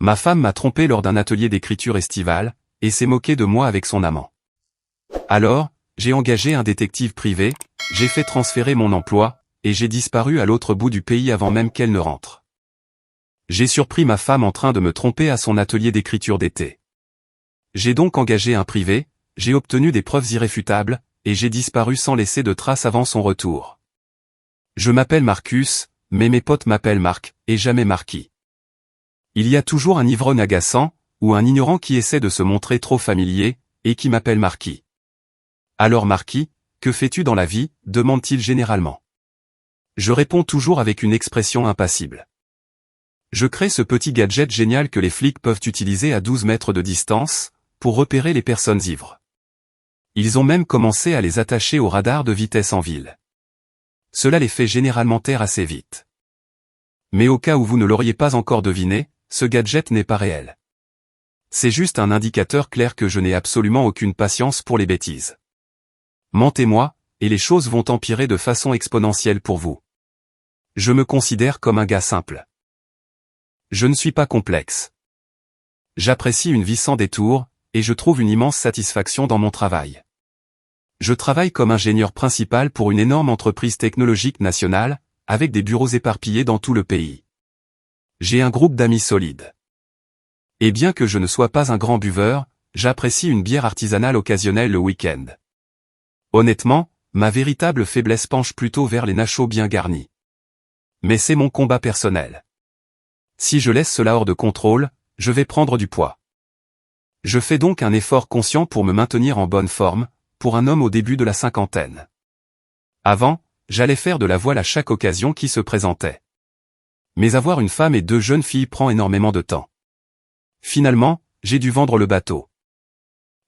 Ma femme m'a trompé lors d'un atelier d'écriture estivale, et s'est moquée de moi avec son amant. Alors, j'ai engagé un détective privé, j'ai fait transférer mon emploi, et j'ai disparu à l'autre bout du pays avant même qu'elle ne rentre. J'ai surpris ma femme en train de me tromper à son atelier d'écriture d'été. J'ai donc engagé un privé, j'ai obtenu des preuves irréfutables, et j'ai disparu sans laisser de traces avant son retour. Je m'appelle Marcus, mais mes potes m'appellent Marc, et jamais Marquis. Il y a toujours un ivrogne agaçant, ou un ignorant qui essaie de se montrer trop familier, et qui m'appelle Marquis. Alors Marquis, que fais-tu dans la vie, demande-t-il généralement. Je réponds toujours avec une expression impassible. Je crée ce petit gadget génial que les flics peuvent utiliser à 12 mètres de distance, pour repérer les personnes ivres. Ils ont même commencé à les attacher au radar de vitesse en ville. Cela les fait généralement taire assez vite. Mais au cas où vous ne l'auriez pas encore deviné, ce gadget n'est pas réel. C'est juste un indicateur clair que je n'ai absolument aucune patience pour les bêtises. Mentez-moi, et les choses vont empirer de façon exponentielle pour vous. Je me considère comme un gars simple. Je ne suis pas complexe. J'apprécie une vie sans détour, et je trouve une immense satisfaction dans mon travail. Je travaille comme ingénieur principal pour une énorme entreprise technologique nationale, avec des bureaux éparpillés dans tout le pays. J'ai un groupe d'amis solides. Et bien que je ne sois pas un grand buveur, j'apprécie une bière artisanale occasionnelle le week-end. Honnêtement, ma véritable faiblesse penche plutôt vers les nachos bien garnis. Mais c'est mon combat personnel. Si je laisse cela hors de contrôle, je vais prendre du poids. Je fais donc un effort conscient pour me maintenir en bonne forme, pour un homme au début de la cinquantaine. Avant, j'allais faire de la voile à chaque occasion qui se présentait. Mais avoir une femme et 2 jeunes filles prend énormément de temps. Finalement, j'ai dû vendre le bateau.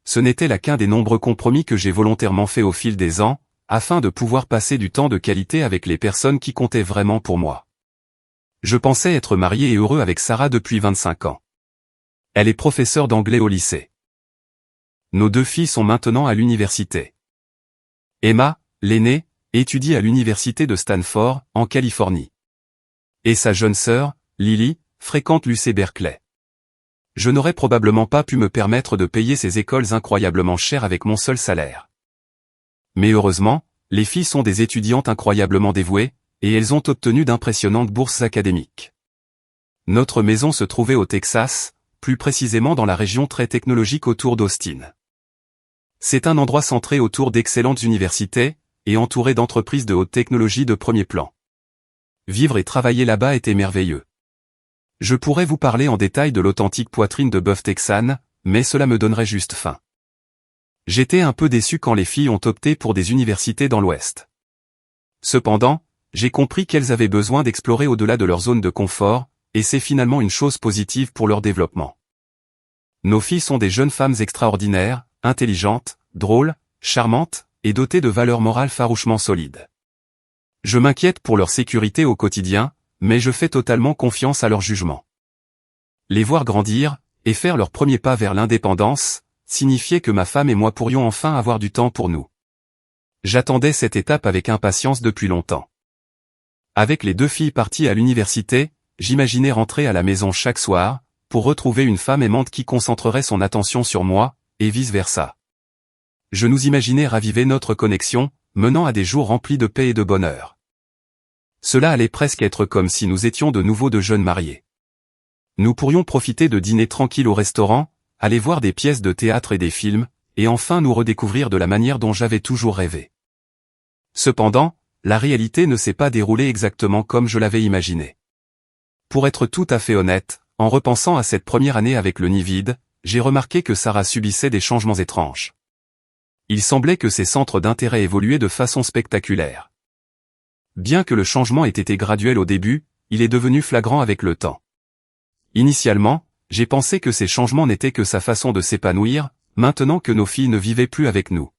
Ce n'était là qu'un des nombreux compromis que j'ai volontairement fait au fil des ans, afin de pouvoir passer du temps de qualité avec les personnes qui comptaient vraiment pour moi. Je pensais être marié et heureux avec Sarah depuis 25 ans. Elle est professeure d'anglais au lycée. Nos 2 filles sont maintenant à l'université. Emma, l'aînée, étudie à l'université de Stanford, en Californie. Et sa jeune sœur, Lily, fréquente l'UC Berkeley. Je n'aurais probablement pas pu me permettre de payer ces écoles incroyablement chères avec mon seul salaire. Mais heureusement, les filles sont des étudiantes incroyablement dévouées, et elles ont obtenu d'impressionnantes bourses académiques. Notre maison se trouvait au Texas, plus précisément dans la région très technologique autour d'Austin. C'est un endroit centré autour d'excellentes universités, et entouré d'entreprises de haute technologie de premier plan. Vivre et travailler là-bas était merveilleux. Je pourrais vous parler en détail de l'authentique poitrine de bœuf texane, mais cela me donnerait juste faim. J'étais un peu déçu quand les filles ont opté pour des universités dans l'Ouest. Cependant, j'ai compris qu'elles avaient besoin d'explorer au-delà de leur zone de confort, et c'est finalement une chose positive pour leur développement. Nos filles sont des jeunes femmes extraordinaires, intelligentes, drôles, charmantes, et dotées de valeurs morales farouchement solides. Je m'inquiète pour leur sécurité au quotidien, mais je fais totalement confiance à leur jugement. Les voir grandir, et faire leur premier pas vers l'indépendance, signifiait que ma femme et moi pourrions enfin avoir du temps pour nous. J'attendais cette étape avec impatience depuis longtemps. Avec les 2 filles parties à l'université, j'imaginais rentrer à la maison chaque soir, pour retrouver une femme aimante qui concentrerait son attention sur moi, et vice-versa. Je nous imaginais raviver notre connexion, menant à des jours remplis de paix et de bonheur. Cela allait presque être comme si nous étions de nouveau de jeunes mariés. Nous pourrions profiter de dîner tranquilles au restaurant, aller voir des pièces de théâtre et des films, et enfin nous redécouvrir de la manière dont j'avais toujours rêvé. Cependant, la réalité ne s'est pas déroulée exactement comme je l'avais imaginé. Pour être tout à fait honnête, en repensant à cette première année avec le nid vide, j'ai remarqué que Sarah subissait des changements étranges. Il semblait que ses centres d'intérêt évoluaient de façon spectaculaire. Bien que le changement ait été graduel au début, il est devenu flagrant avec le temps. Initialement, j'ai pensé que ces changements n'étaient que sa façon de s'épanouir, maintenant que nos filles ne vivaient plus avec nous.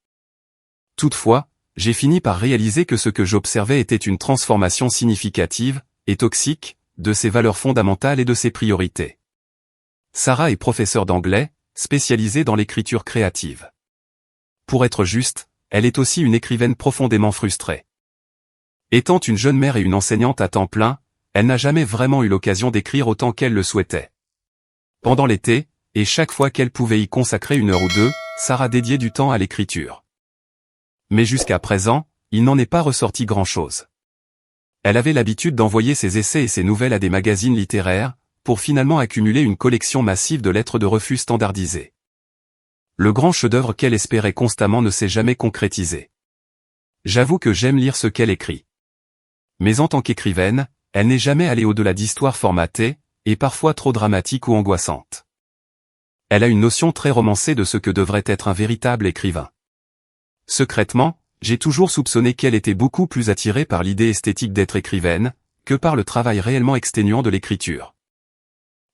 Toutefois, j'ai fini par réaliser que ce que j'observais était une transformation significative, et toxique, de ses valeurs fondamentales et de ses priorités. Sarah est professeure d'anglais, spécialisée dans l'écriture créative. Pour être juste, elle est aussi une écrivaine profondément frustrée. Étant une jeune mère et une enseignante à temps plein, elle n'a jamais vraiment eu l'occasion d'écrire autant qu'elle le souhaitait. Pendant l'été, et chaque fois qu'elle pouvait y consacrer 1 heure ou 2, Sarah dédiait du temps à l'écriture. Mais jusqu'à présent, il n'en est pas ressorti grand-chose. Elle avait l'habitude d'envoyer ses essais et ses nouvelles à des magazines littéraires, pour finalement accumuler une collection massive de lettres de refus standardisées. Le grand chef-d'œuvre qu'elle espérait constamment ne s'est jamais concrétisé. J'avoue que j'aime lire ce qu'elle écrit. Mais en tant qu'écrivaine, elle n'est jamais allée au-delà d'histoires formatées, et parfois trop dramatiques ou angoissantes. Elle a une notion très romancée de ce que devrait être un véritable écrivain. Secrètement, j'ai toujours soupçonné qu'elle était beaucoup plus attirée par l'idée esthétique d'être écrivaine, que par le travail réellement exténuant de l'écriture.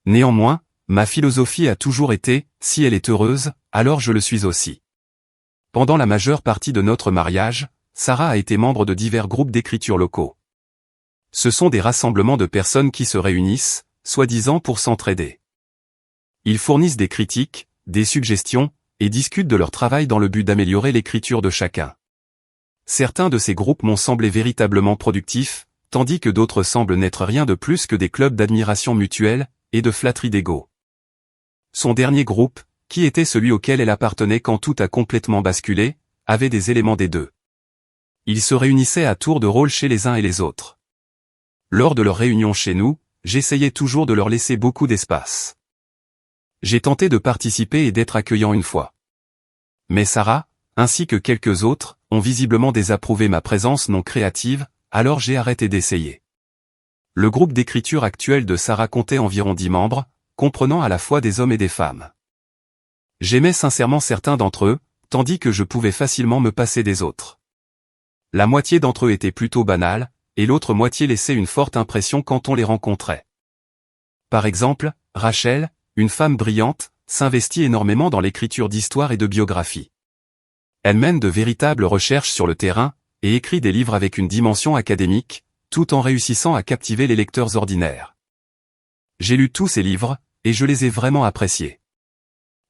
Néanmoins, ma philosophie a toujours été, si elle est heureuse, alors je le suis aussi. Pendant la majeure partie de notre mariage, Sarah a été membre de divers groupes d'écriture locaux. Ce sont des rassemblements de personnes qui se réunissent, soi-disant pour s'entraider. Ils fournissent des critiques, des suggestions, et discutent de leur travail dans le but d'améliorer l'écriture de chacun. Certains de ces groupes m'ont semblé véritablement productifs, tandis que d'autres semblent n'être rien de plus que des clubs d'admiration mutuelle, et de flatterie d'ego. Son dernier groupe, qui était celui auquel elle appartenait quand tout a complètement basculé, avait des éléments des deux. Ils se réunissaient à tour de rôle chez les uns et les autres. Lors de leurs réunions chez nous, j'essayais toujours de leur laisser beaucoup d'espace. J'ai tenté de participer et d'être accueillant une fois. Mais Sarah, ainsi que quelques autres, ont visiblement désapprouvé ma présence non créative, alors j'ai arrêté d'essayer. Le groupe d'écriture actuel de Sarah comptait environ 10 membres, comprenant à la fois des hommes et des femmes. J'aimais sincèrement certains d'entre eux, tandis que je pouvais facilement me passer des autres. La moitié d'entre eux étaient plutôt banals, et l'autre moitié laissait une forte impression quand on les rencontrait. Par exemple, Rachel, une femme brillante, s'investit énormément dans l'écriture d'histoires et de biographies. Elle mène de véritables recherches sur le terrain, et écrit des livres avec une dimension académique, tout en réussissant à captiver les lecteurs ordinaires. J'ai lu tous ces livres, et je les ai vraiment appréciés.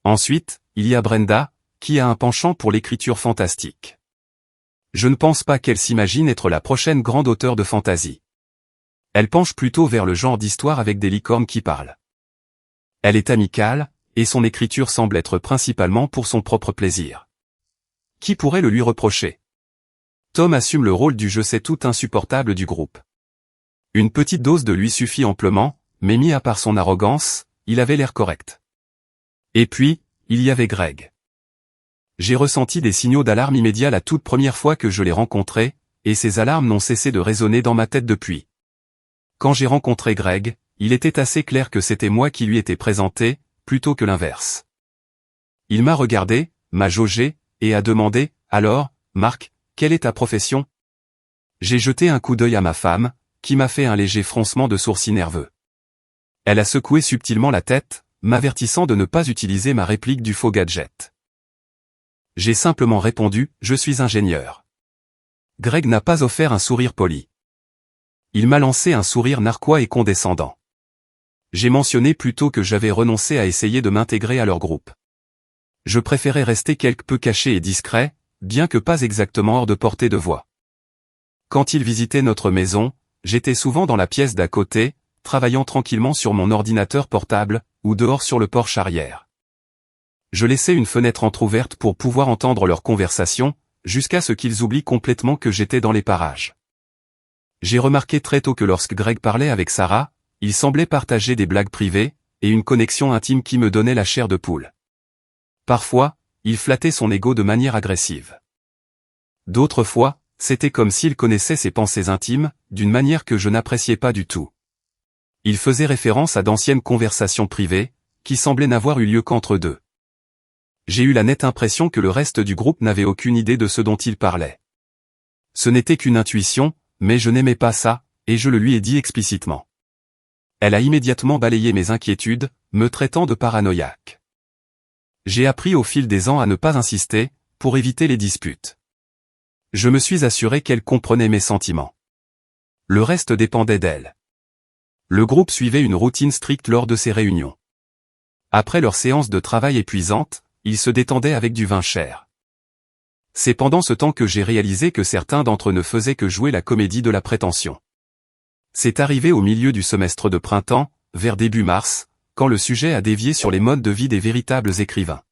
Ensuite, il y a Brenda, qui a un penchant pour l'écriture fantastique. Je ne pense pas qu'elle s'imagine être la prochaine grande auteure de fantasy. Elle penche plutôt vers le genre d'histoire avec des licornes qui parlent. Elle est amicale, et son écriture semble être principalement pour son propre plaisir. Qui pourrait le lui reprocher? Tom assume le rôle du je sais tout insupportable du groupe. Une petite dose de lui suffit amplement, mais mis à part son arrogance, il avait l'air correct. Et puis, il y avait Greg. J'ai ressenti des signaux d'alarme immédiats la toute première fois que je l'ai rencontré, et ces alarmes n'ont cessé de résonner dans ma tête depuis. Quand j'ai rencontré Greg, il était assez clair que c'était moi qui lui étais présenté, plutôt que l'inverse. Il m'a regardé, m'a jaugé, et a demandé, « Alors, Marc, quelle est ta profession ?» J'ai jeté un coup d'œil à ma femme, qui m'a fait un léger froncement de sourcils nerveux. Elle a secoué subtilement la tête, m'avertissant de ne pas utiliser ma réplique du faux gadget. J'ai simplement répondu, « Je suis ingénieur. » Greg n'a pas offert un sourire poli. Il m'a lancé un sourire narquois et condescendant. J'ai mentionné plutôt que j'avais renoncé à essayer de m'intégrer à leur groupe. Je préférais rester quelque peu caché et discret, bien que pas exactement hors de portée de voix. Quand il visitait notre maison, j'étais souvent dans la pièce d'à côté, travaillant tranquillement sur mon ordinateur portable, ou dehors sur le porche arrière. Je laissais une fenêtre entrouverte pour pouvoir entendre leur conversation, jusqu'à ce qu'ils oublient complètement que j'étais dans les parages. J'ai remarqué très tôt que lorsque Greg parlait avec Sarah, il semblait partager des blagues privées, et une connexion intime qui me donnait la chair de poule. Parfois, il flattait son ego de manière agressive. D'autres fois, c'était comme s'il connaissait ses pensées intimes, d'une manière que je n'appréciais pas du tout. Il faisait référence à d'anciennes conversations privées, qui semblaient n'avoir eu lieu qu'entre deux. J'ai eu la nette impression que le reste du groupe n'avait aucune idée de ce dont il parlait. Ce n'était qu'une intuition, mais je n'aimais pas ça, et je le lui ai dit explicitement. Elle a immédiatement balayé mes inquiétudes, me traitant de paranoïaque. J'ai appris au fil des ans à ne pas insister, pour éviter les disputes. Je me suis assuré qu'elle comprenait mes sentiments. Le reste dépendait d'elle. Le groupe suivait une routine stricte lors de ses réunions. Après leur séance de travail épuisante, ils se détendaient avec du vin cher. C'est pendant ce temps que j'ai réalisé que certains d'entre eux ne faisaient que jouer la comédie de la prétention. C'est arrivé au milieu du semestre de printemps, vers début mars, quand le sujet a dévié sur les modes de vie des véritables écrivains.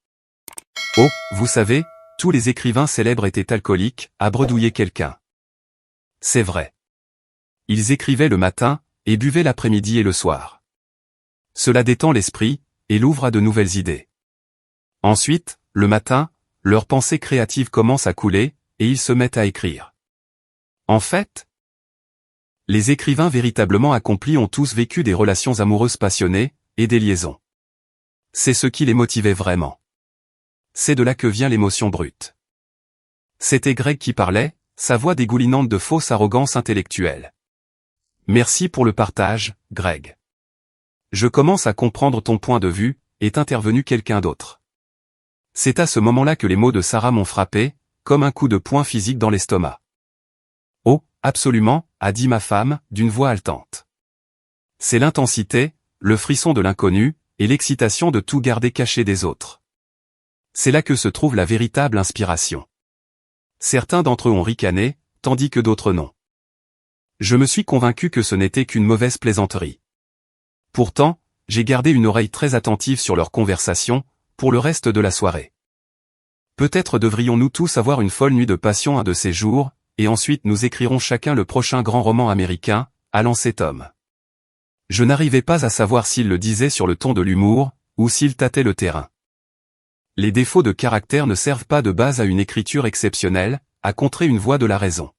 Oh, vous savez, tous les écrivains célèbres étaient alcooliques, à bredouiller quelqu'un. C'est vrai. Ils écrivaient le matin, et buvaient l'après-midi et le soir. Cela détend l'esprit, et l'ouvre à de nouvelles idées. Ensuite, le matin, leurs pensées créatives commencent à couler, et ils se mettent à écrire. En fait, les écrivains véritablement accomplis ont tous vécu des relations amoureuses passionnées, et des liaisons. C'est ce qui les motivait vraiment. C'est de là que vient l'émotion brute. C'était Greg qui parlait, sa voix dégoulinante de fausse arrogance intellectuelle. Merci pour le partage, Greg. Je commence à comprendre ton point de vue, est intervenu quelqu'un d'autre. C'est à ce moment-là que les mots de Sarah m'ont frappé, comme un coup de poing physique dans l'estomac. Oh, absolument, a dit ma femme, d'une voix haletante. C'est l'intensité, le frisson de l'inconnu, et l'excitation de tout garder caché des autres. C'est là que se trouve la véritable inspiration. Certains d'entre eux ont ricané, tandis que d'autres non. Je me suis convaincu que ce n'était qu'une mauvaise plaisanterie. Pourtant, j'ai gardé une oreille très attentive sur leur conversation, pour le reste de la soirée. Peut-être devrions-nous tous avoir une folle nuit de passion un de ces jours, et ensuite nous écrirons chacun le prochain grand roman américain, a lancé Tom. Je n'arrivais pas à savoir s'il le disait sur le ton de l'humour, ou s'il tâtait le terrain. Les défauts de caractère ne servent pas de base à une écriture exceptionnelle, à contrer une voix de la raison.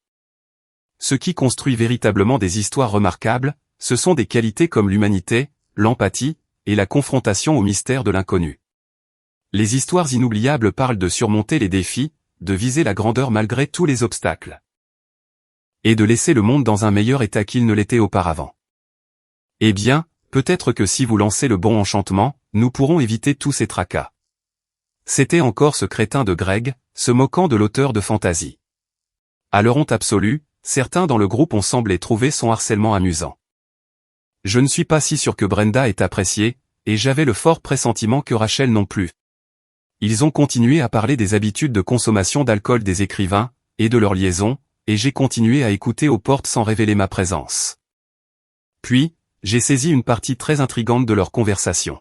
Ce qui construit véritablement des histoires remarquables, ce sont des qualités comme l'humanité, l'empathie, et la confrontation au mystère de l'inconnu. Les histoires inoubliables parlent de surmonter les défis, de viser la grandeur malgré tous les obstacles. Et de laisser le monde dans un meilleur état qu'il ne l'était auparavant. Eh bien, peut-être que si vous lancez le bon enchantement, nous pourrons éviter tous ces tracas. C'était encore ce crétin de Greg, se moquant de l'auteur de fantasy. À leur honte absolue, certains dans le groupe ont semblé trouver son harcèlement amusant. Je ne suis pas si sûr que Brenda ait apprécié, et j'avais le fort pressentiment que Rachel non plus. Ils ont continué à parler des habitudes de consommation d'alcool des écrivains, et de leur liaison, et j'ai continué à écouter aux portes sans révéler ma présence. Puis, j'ai saisi une partie très intrigante de leur conversation.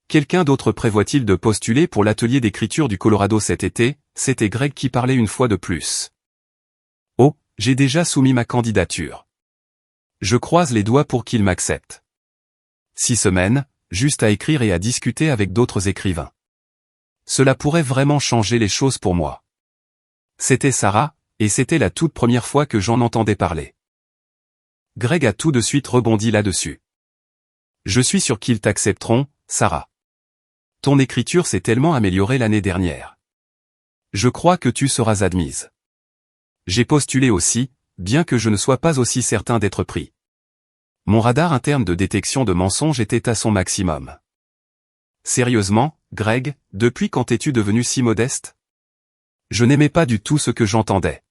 Quelqu'un d'autre prévoit-il de postuler pour l'atelier d'écriture du Colorado cet été? C'était Greg qui parlait une fois de plus. Oh, j'ai déjà soumis ma candidature. Je croise les doigts pour qu'il m'accepte. 6 semaines, juste à écrire et à discuter avec d'autres écrivains. Cela pourrait vraiment changer les choses pour moi. C'était Sarah, et c'était la toute première fois que j'en entendais parler. Greg a tout de suite rebondi là-dessus. Je suis sûr qu'ils t'accepteront, Sarah. Ton écriture s'est tellement améliorée l'année dernière. Je crois que tu seras admise. J'ai postulé aussi, bien que je ne sois pas aussi certain d'être pris. Mon radar interne de détection de mensonges était à son maximum. Sérieusement, Greg, depuis quand es-tu devenu si modeste? Je n'aimais pas du tout ce que j'entendais.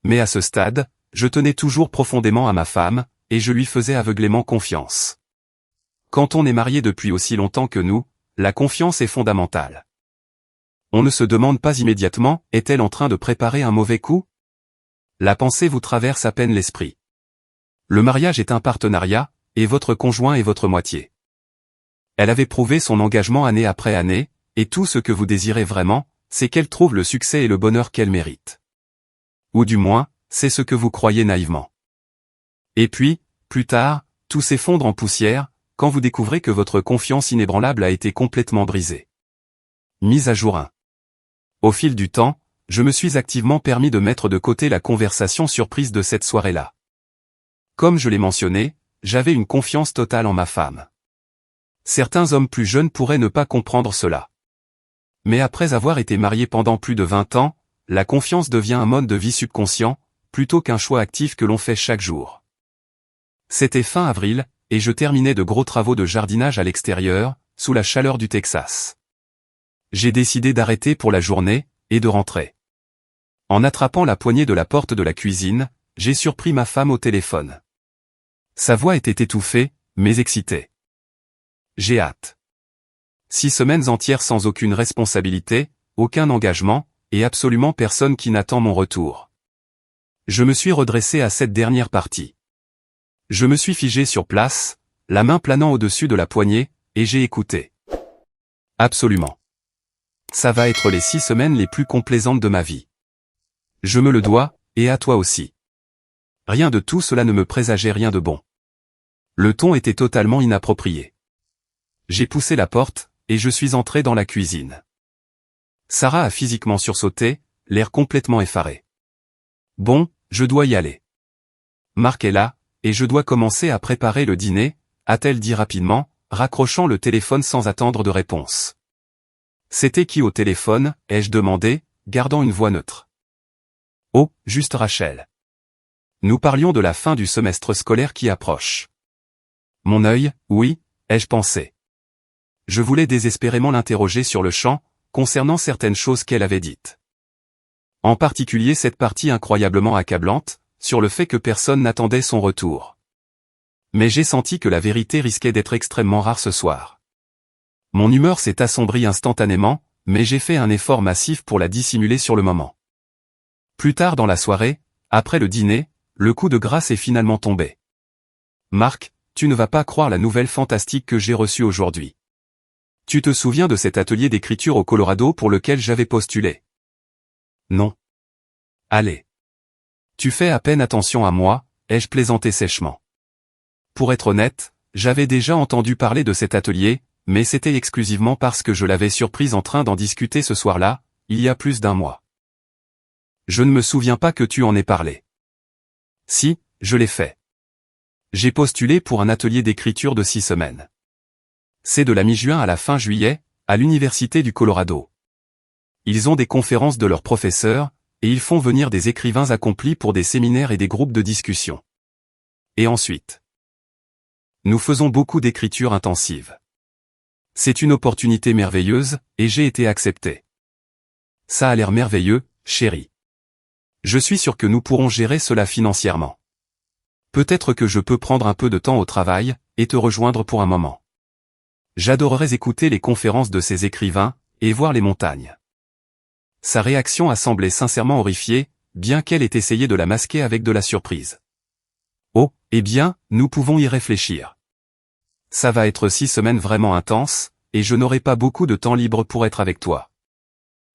Mais à ce stade, je tenais toujours profondément à ma femme, et je lui faisais aveuglément confiance. Quand on est marié depuis aussi longtemps que nous, la confiance est fondamentale. On ne se demande pas immédiatement, est-elle en train de préparer un mauvais coup? La pensée vous traverse à peine l'esprit. Le mariage est un partenariat, et votre conjoint est votre moitié. Elle avait prouvé son engagement année après année, et tout ce que vous désirez vraiment, c'est qu'elle trouve le succès et le bonheur qu'elle mérite. Ou du moins, c'est ce que vous croyez naïvement. Et puis, plus tard, tout s'effondre en poussière, quand vous découvrez que votre confiance inébranlable a été complètement brisée. Mise à jour 1. Au fil du temps, je me suis activement permis de mettre de côté la conversation surprise de cette soirée-là. Comme je l'ai mentionné, j'avais une confiance totale en ma femme. Certains hommes plus jeunes pourraient ne pas comprendre cela. Mais après avoir été marié pendant plus de 20 ans, la confiance devient un mode de vie subconscient, plutôt qu'un choix actif que l'on fait chaque jour. C'était fin avril, et je terminais de gros travaux de jardinage à l'extérieur, sous la chaleur du Texas. J'ai décidé d'arrêter pour la journée, et de rentrer. En attrapant la poignée de la porte de la cuisine, j'ai surpris ma femme au téléphone. Sa voix était étouffée, mais excitée. J'ai hâte. 6 semaines entières sans aucune responsabilité, aucun engagement, et absolument personne qui n'attend mon retour. Je me suis redressé à cette dernière partie. Je me suis figé sur place, la main planant au-dessus de la poignée, et j'ai écouté. Absolument. Ça va être les 6 semaines les plus complaisantes de ma vie. Je me le dois, et à toi aussi. Rien de tout cela ne me présageait rien de bon. Le ton était totalement inapproprié. J'ai poussé la porte, et je suis entré dans la cuisine. Sarah a physiquement sursauté, l'air complètement effaré. Bon, je dois y aller. Marc est là, et je dois commencer à préparer le dîner, a-t-elle dit rapidement, raccrochant le téléphone sans attendre de réponse. C'était qui au téléphone, ai-je demandé, gardant une voix neutre. Oh, juste Rachel. Nous parlions de la fin du semestre scolaire qui approche. Mon œil, oui, ai-je pensé. Je voulais désespérément l'interroger sur le champ, concernant certaines choses qu'elle avait dites. En particulier cette partie incroyablement accablante, sur le fait que personne n'attendait son retour. Mais j'ai senti que la vérité risquait d'être extrêmement rare ce soir. Mon humeur s'est assombrie instantanément, mais j'ai fait un effort massif pour la dissimuler sur le moment. Plus tard dans la soirée, après le dîner, le coup de grâce est finalement tombé. Marc, tu ne vas pas croire la nouvelle fantastique que j'ai reçue aujourd'hui. Tu te souviens de cet atelier d'écriture au Colorado pour lequel j'avais postulé? Non. Allez. Tu fais à peine attention à moi, ai-je plaisanté sèchement. Pour être honnête, j'avais déjà entendu parler de cet atelier, mais c'était exclusivement parce que je l'avais surprise en train d'en discuter ce soir-là, il y a plus d'un mois. Je ne me souviens pas que tu en aies parlé. Si, je l'ai fait. J'ai postulé pour un atelier d'écriture de 6 semaines. C'est de la mi-juin à la fin juillet, à l'Université du Colorado. Ils ont des conférences de leurs professeurs, et ils font venir des écrivains accomplis pour des séminaires et des groupes de discussion. Et ensuite, nous faisons beaucoup d'écriture intensive. C'est une opportunité merveilleuse, et j'ai été accepté. Ça a l'air merveilleux, chérie. Je suis sûr que nous pourrons gérer cela financièrement. Peut-être que je peux prendre un peu de temps au travail, et te rejoindre pour un moment. J'adorerais écouter les conférences de ces écrivains, et voir les montagnes. Sa réaction a semblé sincèrement horrifiée, bien qu'elle ait essayé de la masquer avec de la surprise. Oh, eh bien, nous pouvons y réfléchir. Ça va être 6 semaines vraiment intenses, et je n'aurai pas beaucoup de temps libre pour être avec toi.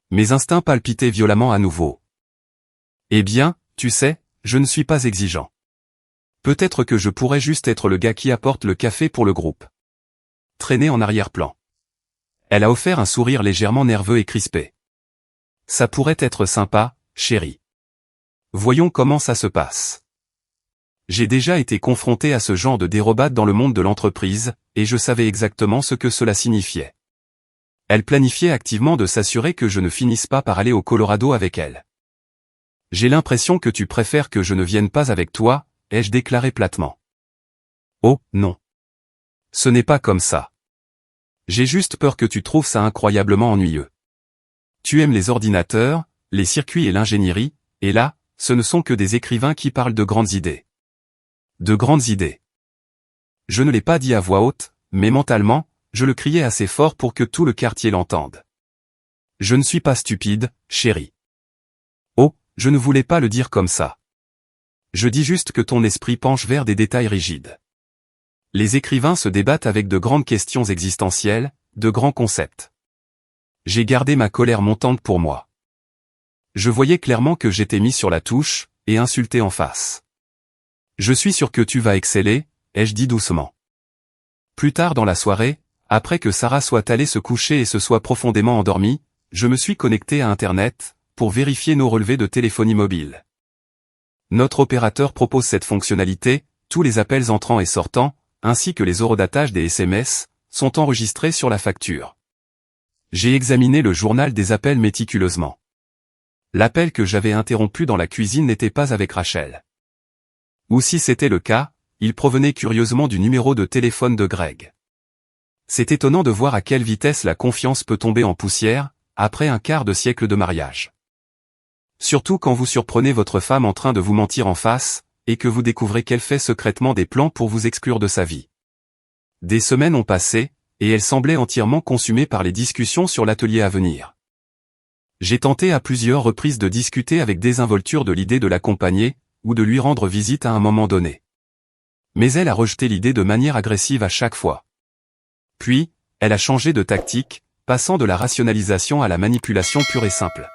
Mes instincts palpitaient violemment à nouveau. Eh bien, tu sais, je ne suis pas exigeant. Peut-être que je pourrais juste être le gars qui apporte le café pour le groupe. Traîner en arrière-plan. Elle a offert un sourire légèrement nerveux et crispé. Ça pourrait être sympa, chérie. Voyons comment ça se passe. J'ai déjà été confronté à ce genre de dérobade dans le monde de l'entreprise, et je savais exactement ce que cela signifiait. Elle planifiait activement de s'assurer que je ne finisse pas par aller au Colorado avec elle. J'ai l'impression que tu préfères que je ne vienne pas avec toi, ai-je déclaré platement. Oh, non. Ce n'est pas comme ça. J'ai juste peur que tu trouves ça incroyablement ennuyeux. Tu aimes les ordinateurs, les circuits et l'ingénierie, et là, ce ne sont que des écrivains qui parlent de grandes idées. De grandes idées. Je ne l'ai pas dit à voix haute, mais mentalement, je le criais assez fort pour que tout le quartier l'entende. Je ne suis pas stupide, chérie. Oh, je ne voulais pas le dire comme ça. Je dis juste que ton esprit penche vers des détails rigides. Les écrivains se débattent avec de grandes questions existentielles, de grands concepts. J'ai gardé ma colère montante pour moi. Je voyais clairement que j'étais mis sur la touche, et insulté en face. Je suis sûr que tu vas exceller, ai-je dit doucement. Plus tard dans la soirée, après que Sarah soit allée se coucher et se soit profondément endormie, je me suis connecté à Internet, pour vérifier nos relevés de téléphonie mobile. Notre opérateur propose cette fonctionnalité, tous les appels entrants et sortants, ainsi que les eurodatages des SMS, sont enregistrés sur la facture. J'ai examiné le journal des appels méticuleusement. L'appel que j'avais interrompu dans la cuisine n'était pas avec Rachel. Ou si c'était le cas, il provenait curieusement du numéro de téléphone de Greg. C'est étonnant de voir à quelle vitesse la confiance peut tomber en poussière, après un quart de siècle de mariage. Surtout quand vous surprenez votre femme en train de vous mentir en face, et que vous découvrez qu'elle fait secrètement des plans pour vous exclure de sa vie. Des semaines ont passé, et elle semblait entièrement consumée par les discussions sur l'atelier à venir. J'ai tenté à plusieurs reprises de discuter avec désinvolture de l'idée de l'accompagner, ou de lui rendre visite à un moment donné. Mais elle a rejeté l'idée de manière agressive à chaque fois. Puis, elle a changé de tactique, passant de la rationalisation à la manipulation pure et simple.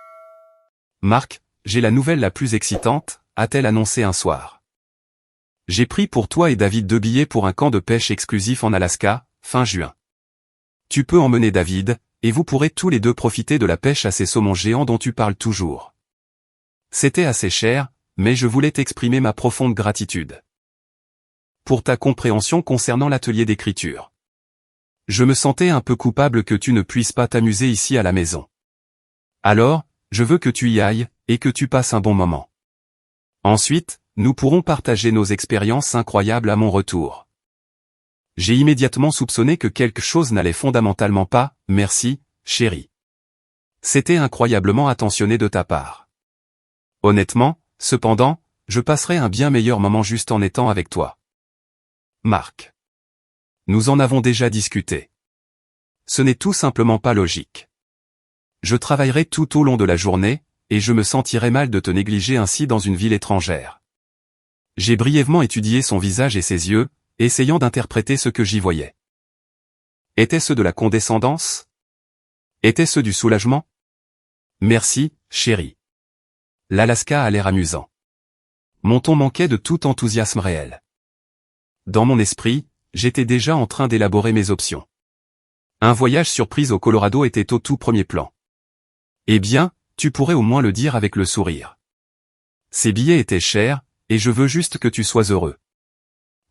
Marc, j'ai la nouvelle la plus excitante, a-t-elle annoncé un soir. J'ai pris pour toi et David 2 billets pour un camp de pêche exclusif en Alaska, fin juin. Tu peux emmener David, et vous pourrez tous les deux profiter de la pêche à ces saumons géants dont tu parles toujours. C'était assez cher, mais je voulais t'exprimer ma profonde gratitude. Pour ta compréhension concernant l'atelier d'écriture. Je me sentais un peu coupable que tu ne puisses pas t'amuser ici à la maison. Alors, je veux que tu y ailles, et que tu passes un bon moment. Ensuite, nous pourrons partager nos expériences incroyables à mon retour. J'ai immédiatement soupçonné que quelque chose n'allait fondamentalement pas, merci, chérie. C'était incroyablement attentionné de ta part. Honnêtement, cependant, je passerai un bien meilleur moment juste en étant avec toi. Marc. Nous en avons déjà discuté. Ce n'est tout simplement pas logique. Je travaillerai tout au long de la journée, et je me sentirais mal de te négliger ainsi dans une ville étrangère. J'ai brièvement étudié son visage et ses yeux, essayant d'interpréter ce que j'y voyais. Était-ce de la condescendance? Était-ce du soulagement? Merci, chérie. L'Alaska a l'air amusant. Mon ton manquait de tout enthousiasme réel. Dans mon esprit, j'étais déjà en train d'élaborer mes options. Un voyage surprise au Colorado était au tout premier plan. Eh bien, tu pourrais au moins le dire avec le sourire. Ces billets étaient chers, et je veux juste que tu sois heureux.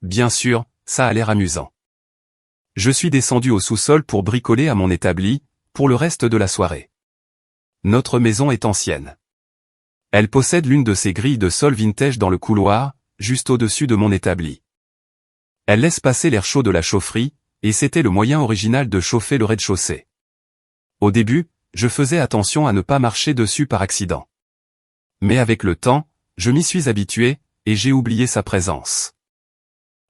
Bien sûr, ça a l'air amusant. Je suis descendu au sous-sol pour bricoler à mon établi, pour le reste de la soirée. Notre maison est ancienne. Elle possède l'une de ces grilles de sol vintage dans le couloir, juste au-dessus de mon établi. Elle laisse passer l'air chaud de la chaufferie, et c'était le moyen original de chauffer le rez-de-chaussée. Au début, je faisais attention à ne pas marcher dessus par accident. Mais avec le temps, je m'y suis habitué, et j'ai oublié sa présence.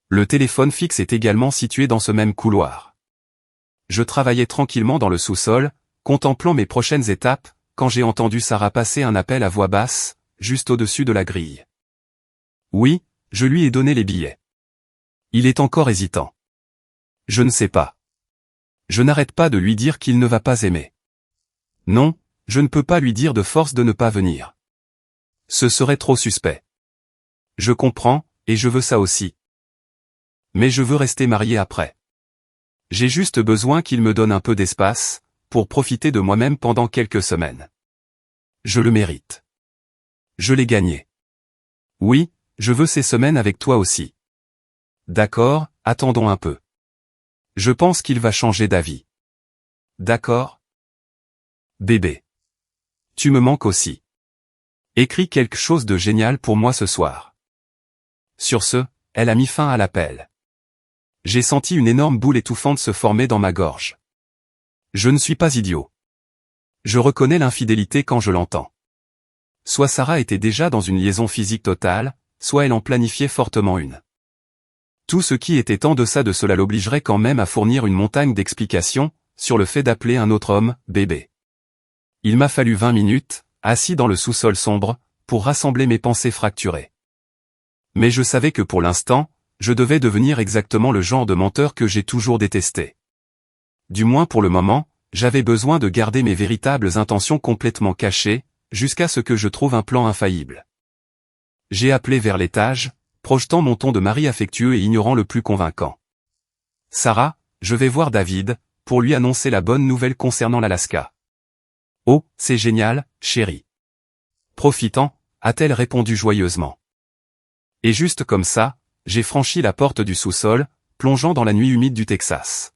Le téléphone fixe est également situé dans ce même couloir. Je travaillais tranquillement dans le sous-sol, contemplant mes prochaines étapes, quand j'ai entendu Sarah passer un appel à voix basse, juste au-dessus de la grille. Oui, je lui ai donné les billets. Il est encore hésitant. Je ne sais pas. Je n'arrête pas de lui dire qu'il ne va pas aimer. Non, je ne peux pas lui dire de force de ne pas venir. Ce serait trop suspect. Je comprends, et je veux ça aussi. Mais je veux rester marié après. J'ai juste besoin qu'il me donne un peu d'espace, pour profiter de moi-même pendant quelques semaines. Je le mérite. Je l'ai gagné. Oui, je veux ces semaines avec toi aussi. D'accord, attendons un peu. Je pense qu'il va changer d'avis. D'accord? Bébé. Tu me manques aussi. Écris quelque chose de génial pour moi ce soir. Sur ce, elle a mis fin à l'appel. J'ai senti une énorme boule étouffante se former dans ma gorge. Je ne suis pas idiot. Je reconnais l'infidélité quand je l'entends. Soit Sarah était déjà dans une liaison physique totale, soit elle en planifiait fortement une. Tout ce qui était en deçà de cela l'obligerait quand même à fournir une montagne d'explications, sur le fait d'appeler un autre homme, bébé. Il m'a fallu 20 minutes, assis dans le sous-sol sombre, pour rassembler mes pensées fracturées. Mais je savais que pour l'instant, je devais devenir exactement le genre de menteur que j'ai toujours détesté. Du moins pour le moment, j'avais besoin de garder mes véritables intentions complètement cachées, jusqu'à ce que je trouve un plan infaillible. J'ai appelé vers l'étage, projetant mon ton de mari affectueux et ignorant le plus convaincant. Sarah, je vais voir David, pour lui annoncer la bonne nouvelle concernant l'Alaska. Oh, c'est génial, chérie. Profitant, a-t-elle répondu joyeusement. Et juste comme ça, j'ai franchi la porte du sous-sol, plongeant dans la nuit humide du Texas.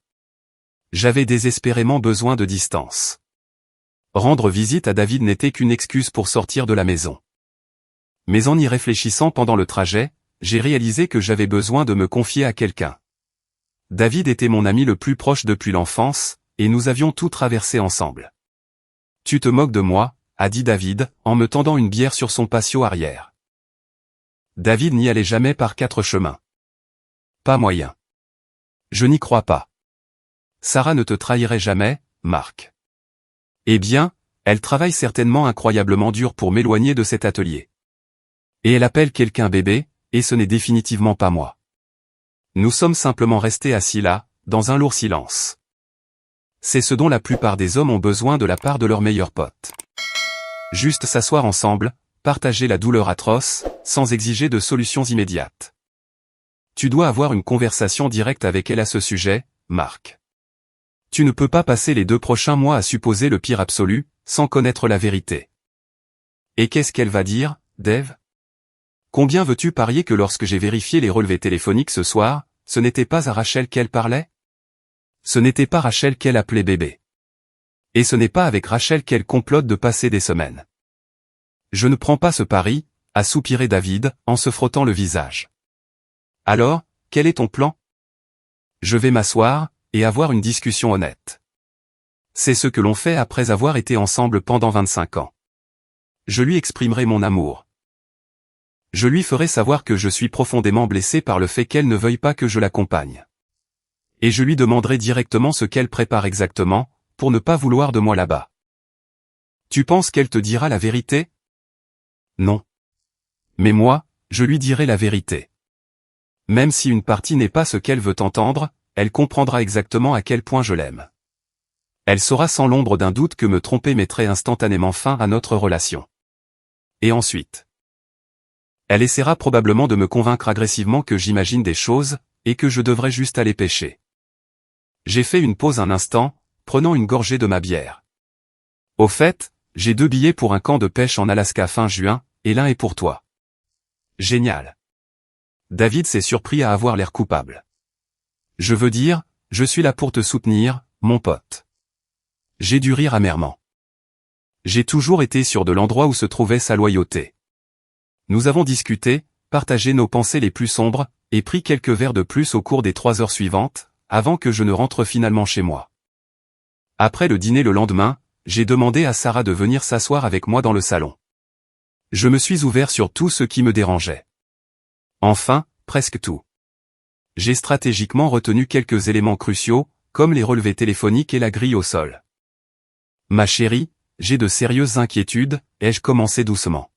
J'avais désespérément besoin de distance. Rendre visite à David n'était qu'une excuse pour sortir de la maison. Mais en y réfléchissant pendant le trajet, j'ai réalisé que j'avais besoin de me confier à quelqu'un. David était mon ami le plus proche depuis l'enfance, et nous avions tout traversé ensemble. Tu te moques de moi, a dit David, en me tendant une bière sur son patio arrière. David n'y allait jamais par 4 chemins. Pas moyen. Je n'y crois pas. Sarah ne te trahirait jamais, Marc. Eh bien, elle travaille certainement incroyablement dur pour m'éloigner de cet atelier. Et elle appelle quelqu'un bébé, et ce n'est définitivement pas moi. Nous sommes simplement restés assis là, dans un lourd silence. C'est ce dont la plupart des hommes ont besoin de la part de leur meilleur pote. Juste s'asseoir ensemble, partager la douleur atroce, sans exiger de solutions immédiates. Tu dois avoir une conversation directe avec elle à ce sujet, Marc. Tu ne peux pas passer les 2 prochains mois à supposer le pire absolu, sans connaître la vérité. Et qu'est-ce qu'elle va dire, Dave? Combien veux-tu parier que lorsque j'ai vérifié les relevés téléphoniques ce soir, ce n'était pas à Rachel qu'elle parlait? Ce n'était pas Rachel qu'elle appelait bébé. Et ce n'est pas avec Rachel qu'elle complote de passer des semaines. Je ne prends pas ce pari, a soupiré David, en se frottant le visage. Alors, quel est ton plan? Je vais m'asseoir, et avoir une discussion honnête. C'est ce que l'on fait après avoir été ensemble pendant 25 ans. Je lui exprimerai mon amour. Je lui ferai savoir que je suis profondément blessé par le fait qu'elle ne veuille pas que je l'accompagne. Et je lui demanderai directement ce qu'elle prépare exactement, pour ne pas vouloir de moi là-bas. Tu penses qu'elle te dira la vérité? Non. Mais moi, je lui dirai la vérité. Même si une partie n'est pas ce qu'elle veut entendre, elle comprendra exactement à quel point je l'aime. Elle saura sans l'ombre d'un doute que me tromper mettrait instantanément fin à notre relation. Et ensuite? Elle essaiera probablement de me convaincre agressivement que j'imagine des choses, et que je devrais juste aller pêcher. J'ai fait une pause un instant, prenant une gorgée de ma bière. Au fait, j'ai 2 billets pour un camp de pêche en Alaska fin juin, et l'un est pour toi. Génial. David s'est surpris à avoir l'air coupable. Je veux dire, je suis là pour te soutenir, mon pote. J'ai dû rire amèrement. J'ai toujours été sûr de l'endroit où se trouvait sa loyauté. Nous avons discuté, partagé nos pensées les plus sombres, et pris quelques verres de plus au cours des 3 heures suivantes, avant que je ne rentre finalement chez moi. Après le dîner le lendemain, j'ai demandé à Sarah de venir s'asseoir avec moi dans le salon. Je me suis ouvert sur tout ce qui me dérangeait. Enfin, presque tout. J'ai stratégiquement retenu quelques éléments cruciaux, comme les relevés téléphoniques et la grille au sol. Ma chérie, j'ai de sérieuses inquiétudes, ai-je commencé doucement.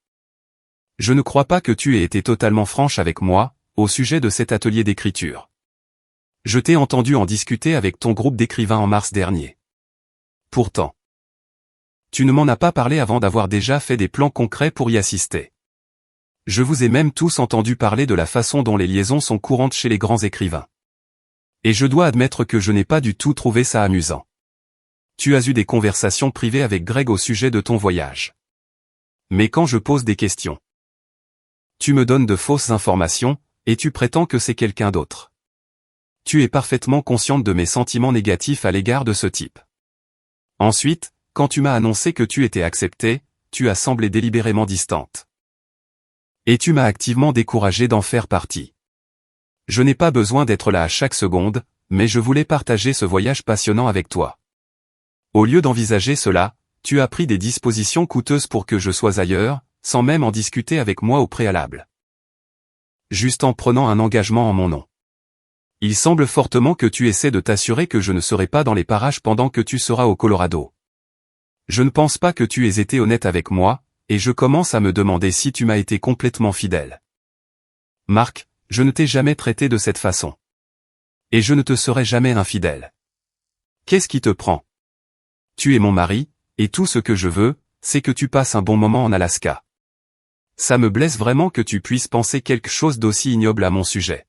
Je ne crois pas que tu aies été totalement franche avec moi, au sujet de cet atelier d'écriture. Je t'ai entendu en discuter avec ton groupe d'écrivains en mars dernier. Pourtant, tu ne m'en as pas parlé avant d'avoir déjà fait des plans concrets pour y assister. Je vous ai même tous entendu parler de la façon dont les liaisons sont courantes chez les grands écrivains. Et je dois admettre que je n'ai pas du tout trouvé ça amusant. Tu as eu des conversations privées avec Greg au sujet de ton voyage. Mais quand je pose des questions, tu me donnes de fausses informations, et tu prétends que c'est quelqu'un d'autre. Tu es parfaitement consciente de mes sentiments négatifs à l'égard de ce type. Ensuite, quand tu m'as annoncé que tu étais acceptée, tu as semblé délibérément distante. Et tu m'as activement découragé d'en faire partie. Je n'ai pas besoin d'être là à chaque seconde, mais je voulais partager ce voyage passionnant avec toi. Au lieu d'envisager cela, tu as pris des dispositions coûteuses pour que je sois ailleurs, sans même en discuter avec moi au préalable. Juste en prenant un engagement en mon nom. Il semble fortement que tu essaies de t'assurer que je ne serai pas dans les parages pendant que tu seras au Colorado. Je ne pense pas que tu aies été honnête avec moi, et je commence à me demander si tu m'as été complètement fidèle. Marc, je ne t'ai jamais traité de cette façon. Et je ne te serai jamais infidèle. Qu'est-ce qui te prend? Tu es mon mari, et tout ce que je veux, c'est que tu passes un bon moment en Alaska. Ça me blesse vraiment que tu puisses penser quelque chose d'aussi ignoble à mon sujet.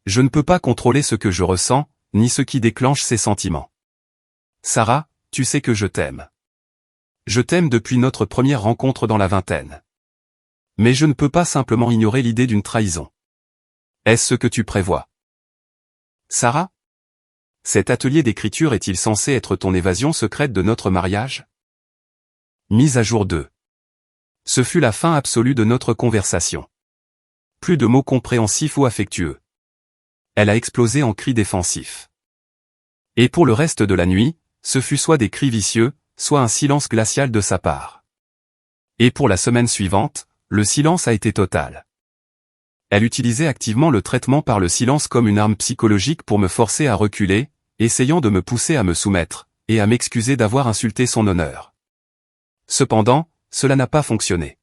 Je ne peux pas contrôler ce que je ressens, ni ce qui déclenche ces sentiments. Sarah, tu sais que je t'aime. Je t'aime depuis notre première rencontre dans la vingtaine. Mais je ne peux pas simplement ignorer l'idée d'une trahison. Est-ce ce que tu prévois? Sarah? Cet atelier d'écriture est-il censé être ton évasion secrète de notre mariage? Mise à jour 2. Ce fut la fin absolue de notre conversation. Plus de mots compréhensifs ou affectueux. Elle a explosé en cris défensifs. Et pour le reste de la nuit, ce fut soit des cris vicieux, soit un silence glacial de sa part. Et pour la semaine suivante, le silence a été total. Elle utilisait activement le traitement par le silence comme une arme psychologique pour me forcer à reculer, essayant de me pousser à me soumettre, et à m'excuser d'avoir insulté son honneur. Cependant, cela n'a pas fonctionné.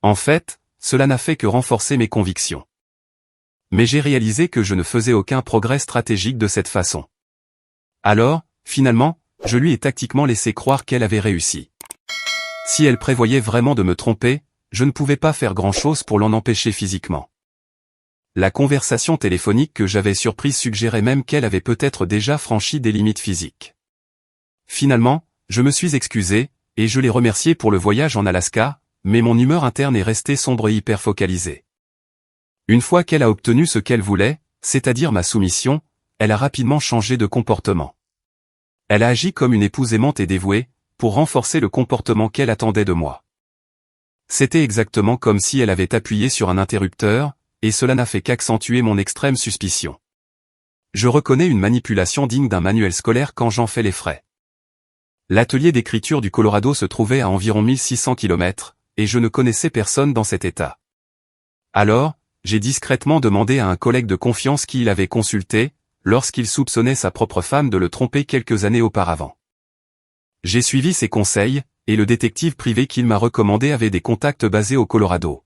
En fait, cela n'a fait que renforcer mes convictions. Mais j'ai réalisé que je ne faisais aucun progrès stratégique de cette façon. Alors, finalement, je lui ai tactiquement laissé croire qu'elle avait réussi. Si elle prévoyait vraiment de me tromper, je ne pouvais pas faire grand-chose pour l'en empêcher physiquement. La conversation téléphonique que j'avais surprise suggérait même qu'elle avait peut-être déjà franchi des limites physiques. Finalement, je me suis excusé, et je l'ai remerciée pour le voyage en Alaska, mais mon humeur interne est restée sombre et hyper focalisée. Une fois qu'elle a obtenu ce qu'elle voulait, c'est-à-dire ma soumission, elle a rapidement changé de comportement. Elle a agi comme une épouse aimante et dévouée, pour renforcer le comportement qu'elle attendait de moi. C'était exactement comme si elle avait appuyé sur un interrupteur, et cela n'a fait qu'accentuer mon extrême suspicion. Je reconnais une manipulation digne d'un manuel scolaire quand j'en fais les frais. L'atelier d'écriture du Colorado se trouvait à environ 1600 km, et je ne connaissais personne dans cet état. Alors, j'ai discrètement demandé à un collègue de confiance qui l'avait consulté, lorsqu'il soupçonnait sa propre femme de le tromper quelques années auparavant. J'ai suivi ses conseils, et le détective privé qu'il m'a recommandé avait des contacts basés au Colorado.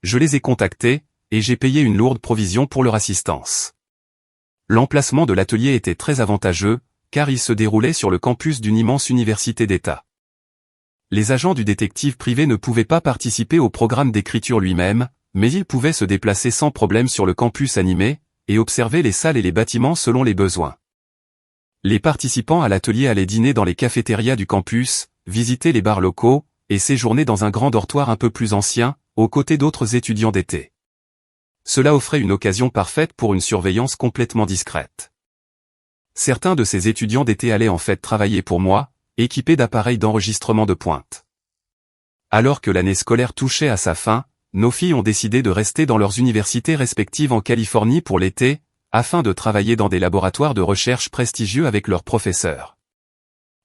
Je les ai contactés, et j'ai payé une lourde provision pour leur assistance. L'emplacement de l'atelier était très avantageux, car il se déroulait sur le campus d'une immense université d'État. Les agents du détective privé ne pouvaient pas participer au programme d'écriture lui-même, mais ils pouvaient se déplacer sans problème sur le campus animé, et observer les salles et les bâtiments selon les besoins. Les participants à l'atelier allaient dîner dans les cafétérias du campus, visiter les bars locaux, et séjourner dans un grand dortoir un peu plus ancien, aux côtés d'autres étudiants d'été. Cela offrait une occasion parfaite pour une surveillance complètement discrète. Certains de ces étudiants d'été allaient en fait travailler pour moi, équipés d'appareils d'enregistrement de pointe. Alors que l'année scolaire touchait à sa fin, nos filles ont décidé de rester dans leurs universités respectives en Californie pour l'été, afin de travailler dans des laboratoires de recherche prestigieux avec leurs professeurs.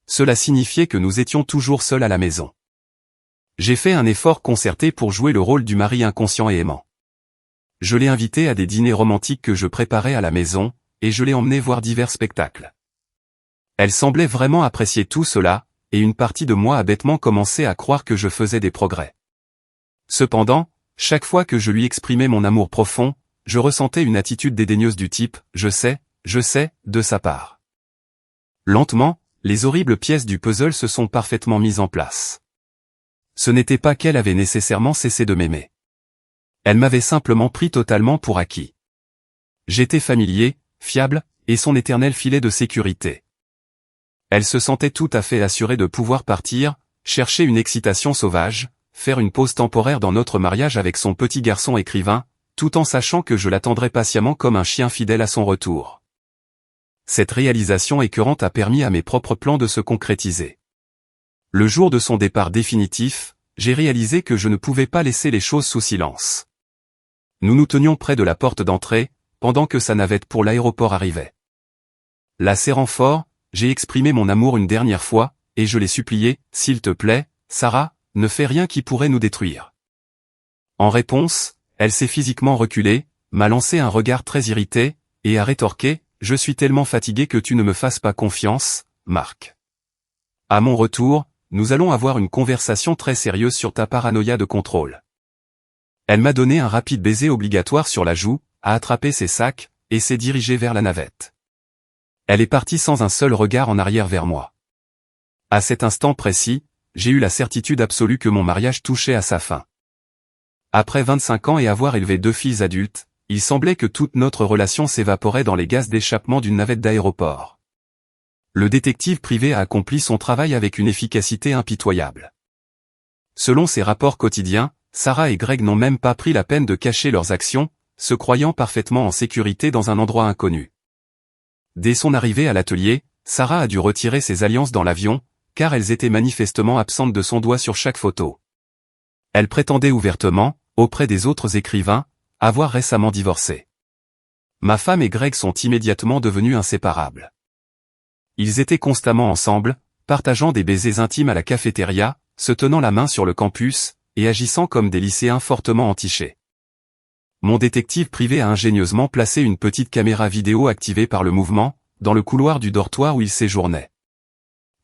Cela signifiait que nous étions toujours seuls à la maison. J'ai fait un effort concerté pour jouer le rôle du mari inconscient et aimant. Je l'ai invitée à des dîners romantiques que je préparais à la maison, et je l'ai emmenée voir divers spectacles. Elle semblait vraiment apprécier tout cela, et une partie de moi a bêtement commencé à croire que je faisais des progrès. Cependant, chaque fois que je lui exprimais mon amour profond, je ressentais une attitude dédaigneuse du type « je sais », de sa part. Lentement, les horribles pièces du puzzle se sont parfaitement mises en place. Ce n'était pas qu'elle avait nécessairement cessé de m'aimer. Elle m'avait simplement pris totalement pour acquis. J'étais familier, fiable, et son éternel filet de sécurité. Elle se sentait tout à fait assurée de pouvoir partir, chercher une excitation sauvage, faire une pause temporaire dans notre mariage avec son petit garçon écrivain, tout en sachant que je l'attendrais patiemment comme un chien fidèle à son retour. Cette réalisation écœurante a permis à mes propres plans de se concrétiser. Le jour de son départ définitif, j'ai réalisé que je ne pouvais pas laisser les choses sous silence. Nous nous tenions près de la porte d'entrée, pendant que sa navette pour l'aéroport arrivait. La serrant fort, j'ai exprimé mon amour une dernière fois, et je l'ai supplié, « S'il te plaît, Sarah, ne fais rien qui pourrait nous détruire. » En réponse, elle s'est physiquement reculée, m'a lancé un regard très irrité, et a rétorqué, « Je suis tellement fatigué que tu ne me fasses pas confiance, Marc. » À mon retour, nous allons avoir une conversation très sérieuse sur ta paranoïa de contrôle. Elle m'a donné un rapide baiser obligatoire sur la joue, a attrapé ses sacs, et s'est dirigée vers la navette. Elle est partie sans un seul regard en arrière vers moi. À cet instant précis, j'ai eu la certitude absolue que mon mariage touchait à sa fin. Après 25 ans et avoir élevé 2 filles adultes, il semblait que toute notre relation s'évaporait dans les gaz d'échappement d'une navette d'aéroport. Le détective privé a accompli son travail avec une efficacité impitoyable. Selon ses rapports quotidiens, Sarah et Greg n'ont même pas pris la peine de cacher leurs actions, se croyant parfaitement en sécurité dans un endroit inconnu. Dès son arrivée à l'atelier, Sarah a dû retirer ses alliances dans l'avion, car elles étaient manifestement absentes de son doigt sur chaque photo. Elle prétendait ouvertement, auprès des autres écrivains, avoir récemment divorcé. Ma femme et Greg sont immédiatement devenus inséparables. Ils étaient constamment ensemble, partageant des baisers intimes à la cafétéria, se tenant la main sur le campus, et agissant comme des lycéens fortement entichés. Mon détective privé a ingénieusement placé une petite caméra vidéo activée par le mouvement, dans le couloir du dortoir où ils séjournaient.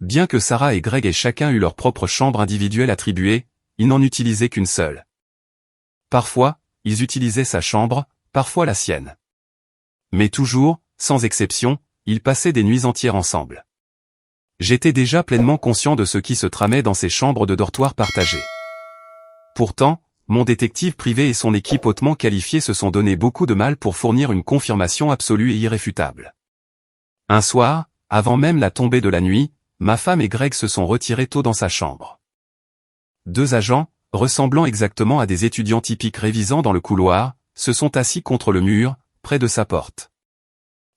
Bien que Sarah et Greg aient chacun eu leur propre chambre individuelle attribuée, ils n'en utilisaient qu'une seule. Parfois, ils utilisaient sa chambre, parfois la sienne. Mais toujours, sans exception, ils passaient des nuits entières ensemble. J'étais déjà pleinement conscient de ce qui se tramait dans ces chambres de dortoir partagées. Pourtant, mon détective privé et son équipe hautement qualifiée se sont donné beaucoup de mal pour fournir une confirmation absolue et irréfutable. Un soir, avant même la tombée de la nuit, ma femme et Greg se sont retirés tôt dans sa chambre. Deux agents, ressemblant exactement à des étudiants typiques révisant dans le couloir, se sont assis contre le mur, près de sa porte.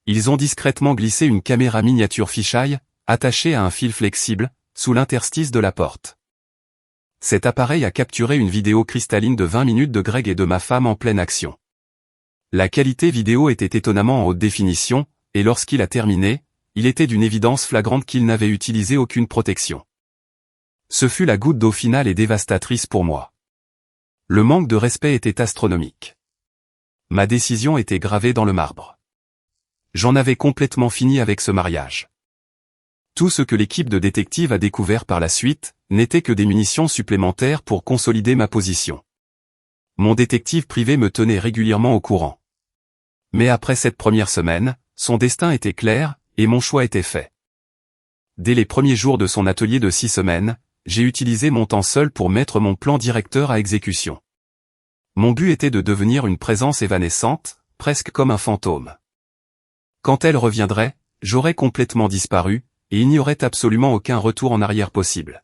Ils ont discrètement glissé une caméra miniature fisheye, attachée à un fil flexible, sous l'interstice de la porte. Cet appareil a capturé une vidéo cristalline de 20 minutes de Greg et de ma femme en pleine action. La qualité vidéo était étonnamment en haute définition, et lorsqu'il a terminé, il était d'une évidence flagrante qu'il n'avait utilisé aucune protection. Ce fut la goutte d'eau finale et dévastatrice pour moi. Le manque de respect était astronomique. Ma décision était gravée dans le marbre. J'en avais complètement fini avec ce mariage. Tout ce que l'équipe de détectives a découvert par la suite, n'était que des munitions supplémentaires pour consolider ma position. Mon détective privé me tenait régulièrement au courant. Mais après cette première semaine, son destin était clair, et mon choix était fait. Dès les premiers jours de son atelier de 6 semaines, j'ai utilisé mon temps seul pour mettre mon plan directeur à exécution. Mon but était de devenir une présence évanescente, presque comme un fantôme. Quand elle reviendrait, j'aurais complètement disparu, et il n'y aurait absolument aucun retour en arrière possible.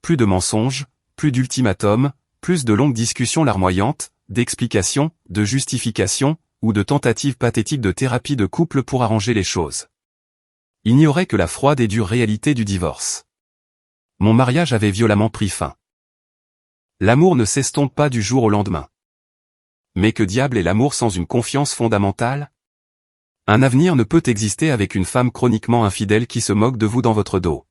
Plus de mensonges, plus d'ultimatums, plus de longues discussions larmoyantes, d'explications, de justifications, ou de tentatives pathétiques de thérapie de couple pour arranger les choses. Il n'y aurait que la froide et dure réalité du divorce. Mon mariage avait violemment pris fin. L'amour ne s'estompe pas du jour au lendemain. Mais que diable est l'amour sans une confiance fondamentale ? Un avenir ne peut exister avec une femme chroniquement infidèle qui se moque de vous dans votre dos.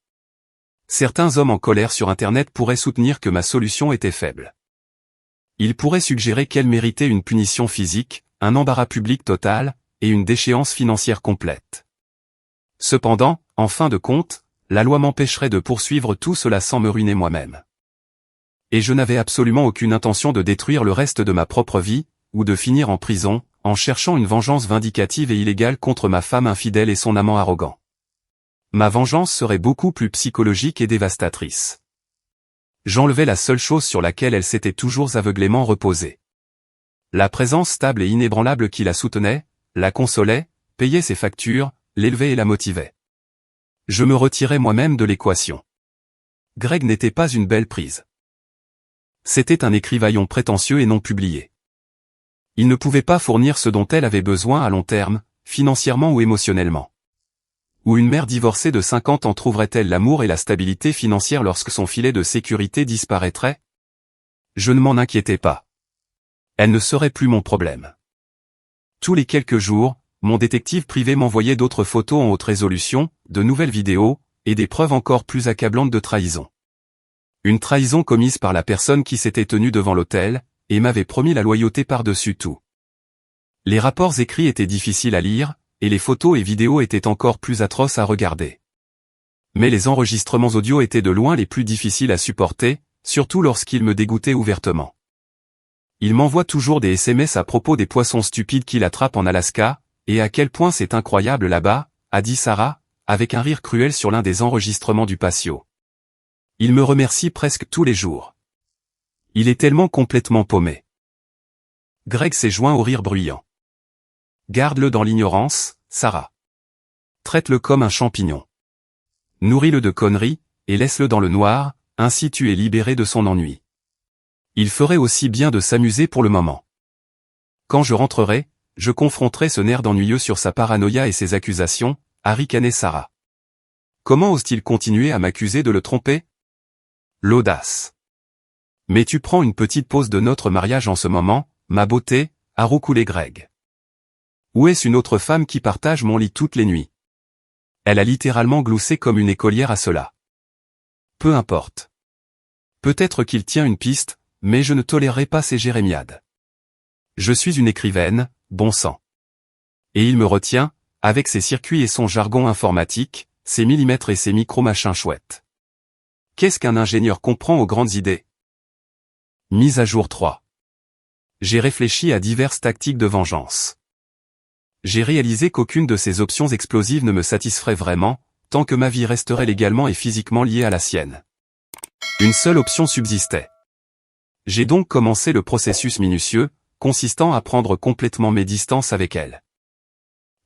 Certains hommes en colère sur Internet pourraient soutenir que ma solution était faible. Ils pourraient suggérer qu'elle méritait une punition physique, un embarras public total, et une déchéance financière complète. Cependant, en fin de compte, la loi m'empêcherait de poursuivre tout cela sans me ruiner moi-même. Et je n'avais absolument aucune intention de détruire le reste de ma propre vie, ou de finir en prison, en cherchant une vengeance vindicative et illégale contre ma femme infidèle et son amant arrogant. Ma vengeance serait beaucoup plus psychologique et dévastatrice. J'enlevais la seule chose sur laquelle elle s'était toujours aveuglément reposée. La présence stable et inébranlable qui la soutenait, la consolait, payait ses factures, l'élevait et la motivait. Je me retirais moi-même de l'équation. Greg n'était pas une belle prise. C'était un écrivaillon prétentieux et non publié. Il ne pouvait pas fournir ce dont elle avait besoin à long terme, financièrement ou émotionnellement. Ou une mère divorcée de 50 ans trouverait-elle l'amour et la stabilité financière lorsque son filet de sécurité disparaîtrait ? Je ne m'en inquiétais pas. Elle ne serait plus mon problème. Tous les quelques jours, mon détective privé m'envoyait d'autres photos en haute résolution, de nouvelles vidéos, et des preuves encore plus accablantes de trahison. Une trahison commise par la personne qui s'était tenue devant l'autel, et m'avait promis la loyauté par-dessus tout. Les rapports écrits étaient difficiles à lire, et les photos et vidéos étaient encore plus atroces à regarder. Mais les enregistrements audio étaient de loin les plus difficiles à supporter, surtout lorsqu'ils me dégoûtaient ouvertement. Il m'envoie toujours des SMS à propos des poissons stupides qu'il attrape en Alaska, et à quel point c'est incroyable là-bas, a dit Sarah, avec un rire cruel sur l'un des enregistrements du patio. Il me remercie presque tous les jours. Il est tellement complètement paumé. Greg s'est joint au rire bruyant. Garde-le dans l'ignorance, Sarah. Traite-le comme un champignon. Nourris-le de conneries, et laisse-le dans le noir, ainsi tu es libéré de son ennui. Il ferait aussi bien de s'amuser pour le moment. Quand je rentrerai, je confronterai ce nerd ennuyeux sur sa paranoïa et ses accusations, a ricané Sarah. Comment ose-t-il continuer à m'accuser de le tromper ? L'audace. Mais tu prends une petite pause de notre mariage en ce moment, ma beauté, a roucoulé Greg. Où est-ce une autre femme qui partage mon lit toutes les nuits ? Elle a littéralement gloussé comme une écolière à cela. Peu importe. Peut-être qu'il tient une piste, mais je ne tolérerai pas ces jérémiades. Je suis une écrivaine, bon sang. Et il me retient, avec ses circuits et son jargon informatique, ses millimètres et ses micro-machins chouettes. Qu'est-ce qu'un ingénieur comprend aux grandes idées ? Mise à jour 3. J'ai réfléchi à diverses tactiques de vengeance. J'ai réalisé qu'aucune de ces options explosives ne me satisferait vraiment, tant que ma vie resterait légalement et physiquement liée à la sienne. Une seule option subsistait. J'ai donc commencé le processus minutieux, consistant à prendre complètement mes distances avec elle.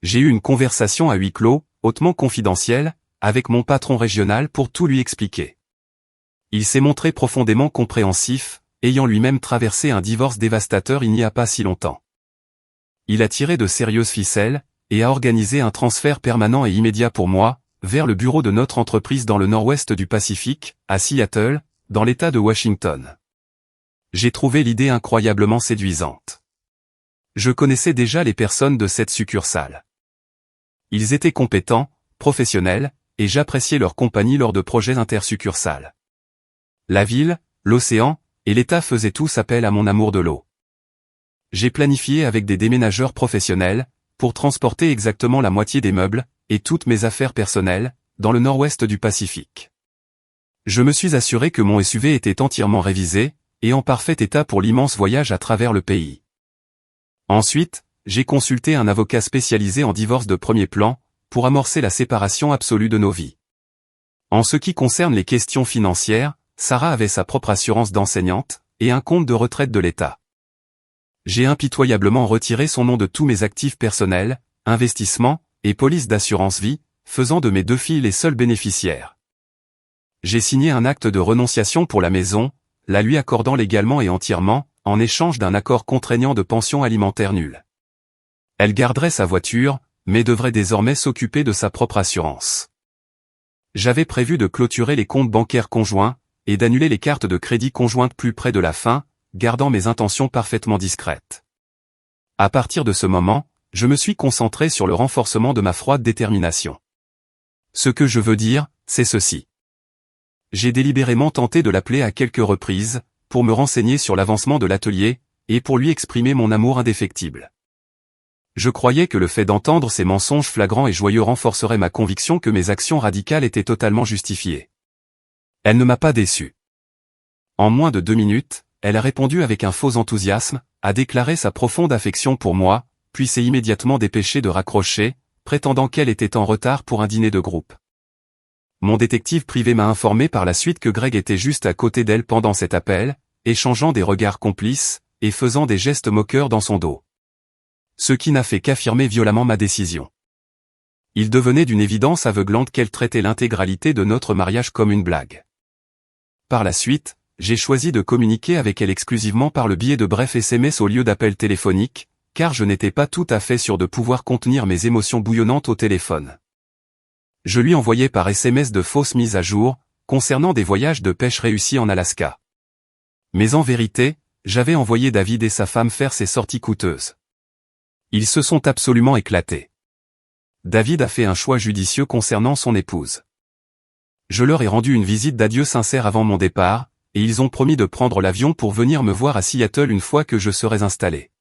J'ai eu une conversation à huis clos, hautement confidentielle, avec mon patron régional pour tout lui expliquer. Il s'est montré profondément compréhensif, ayant lui-même traversé un divorce dévastateur il n'y a pas si longtemps. Il a tiré de sérieuses ficelles, et a organisé un transfert permanent et immédiat pour moi, vers le bureau de notre entreprise dans le nord-ouest du Pacifique, à Seattle, dans l'État de Washington. J'ai trouvé l'idée incroyablement séduisante. Je connaissais déjà les personnes de cette succursale. Ils étaient compétents, professionnels, et j'appréciais leur compagnie lors de projets intersuccursales. La ville, l'océan, et l'État faisaient tous appel à mon amour de l'eau. J'ai planifié avec des déménageurs professionnels, pour transporter exactement la moitié des meubles, et toutes mes affaires personnelles, dans le nord-ouest du Pacifique. Je me suis assuré que mon SUV était entièrement révisé, et en parfait état pour l'immense voyage à travers le pays. Ensuite, j'ai consulté un avocat spécialisé en divorce de premier plan, pour amorcer la séparation absolue de nos vies. En ce qui concerne les questions financières, Sarah avait sa propre assurance d'enseignante, et un compte de retraite de l'État. J'ai impitoyablement retiré son nom de tous mes actifs personnels, investissements, et polices d'assurance vie, faisant de mes 2 filles les seuls bénéficiaires. J'ai signé un acte de renonciation pour la maison, la lui accordant légalement et entièrement, en échange d'un accord contraignant de pension alimentaire nulle. Elle garderait sa voiture, mais devrait désormais s'occuper de sa propre assurance. J'avais prévu de clôturer les comptes bancaires conjoints, et d'annuler les cartes de crédit conjointes plus près de la fin, gardant mes intentions parfaitement discrètes. À partir de ce moment, je me suis concentré sur le renforcement de ma froide détermination. Ce que je veux dire, c'est ceci. J'ai délibérément tenté de l'appeler à quelques reprises, pour me renseigner sur l'avancement de l'atelier, et pour lui exprimer mon amour indéfectible. Je croyais que le fait d'entendre ces mensonges flagrants et joyeux renforcerait ma conviction que mes actions radicales étaient totalement justifiées. Elle ne m'a pas déçu. En moins de 2 minutes, elle a répondu avec un faux enthousiasme, a déclaré sa profonde affection pour moi, puis s'est immédiatement dépêchée de raccrocher, prétendant qu'elle était en retard pour un dîner de groupe. Mon détective privé m'a informé par la suite que Greg était juste à côté d'elle pendant cet appel, échangeant des regards complices, et faisant des gestes moqueurs dans son dos. Ce qui n'a fait qu'affirmer violemment ma décision. Il devenait d'une évidence aveuglante qu'elle traitait l'intégralité de notre mariage comme une blague. Par la suite, j'ai choisi de communiquer avec elle exclusivement par le biais de brefs SMS au lieu d'appels téléphoniques, car je n'étais pas tout à fait sûr de pouvoir contenir mes émotions bouillonnantes au téléphone. Je lui envoyais par SMS de fausses mises à jour, concernant des voyages de pêche réussis en Alaska. Mais en vérité, j'avais envoyé David et sa femme faire ces sorties coûteuses. Ils se sont absolument éclatés. David a fait un choix judicieux concernant son épouse. Je leur ai rendu une visite d'adieu sincère avant mon départ, et ils ont promis de prendre l'avion pour venir me voir à Seattle une fois que je serai installé.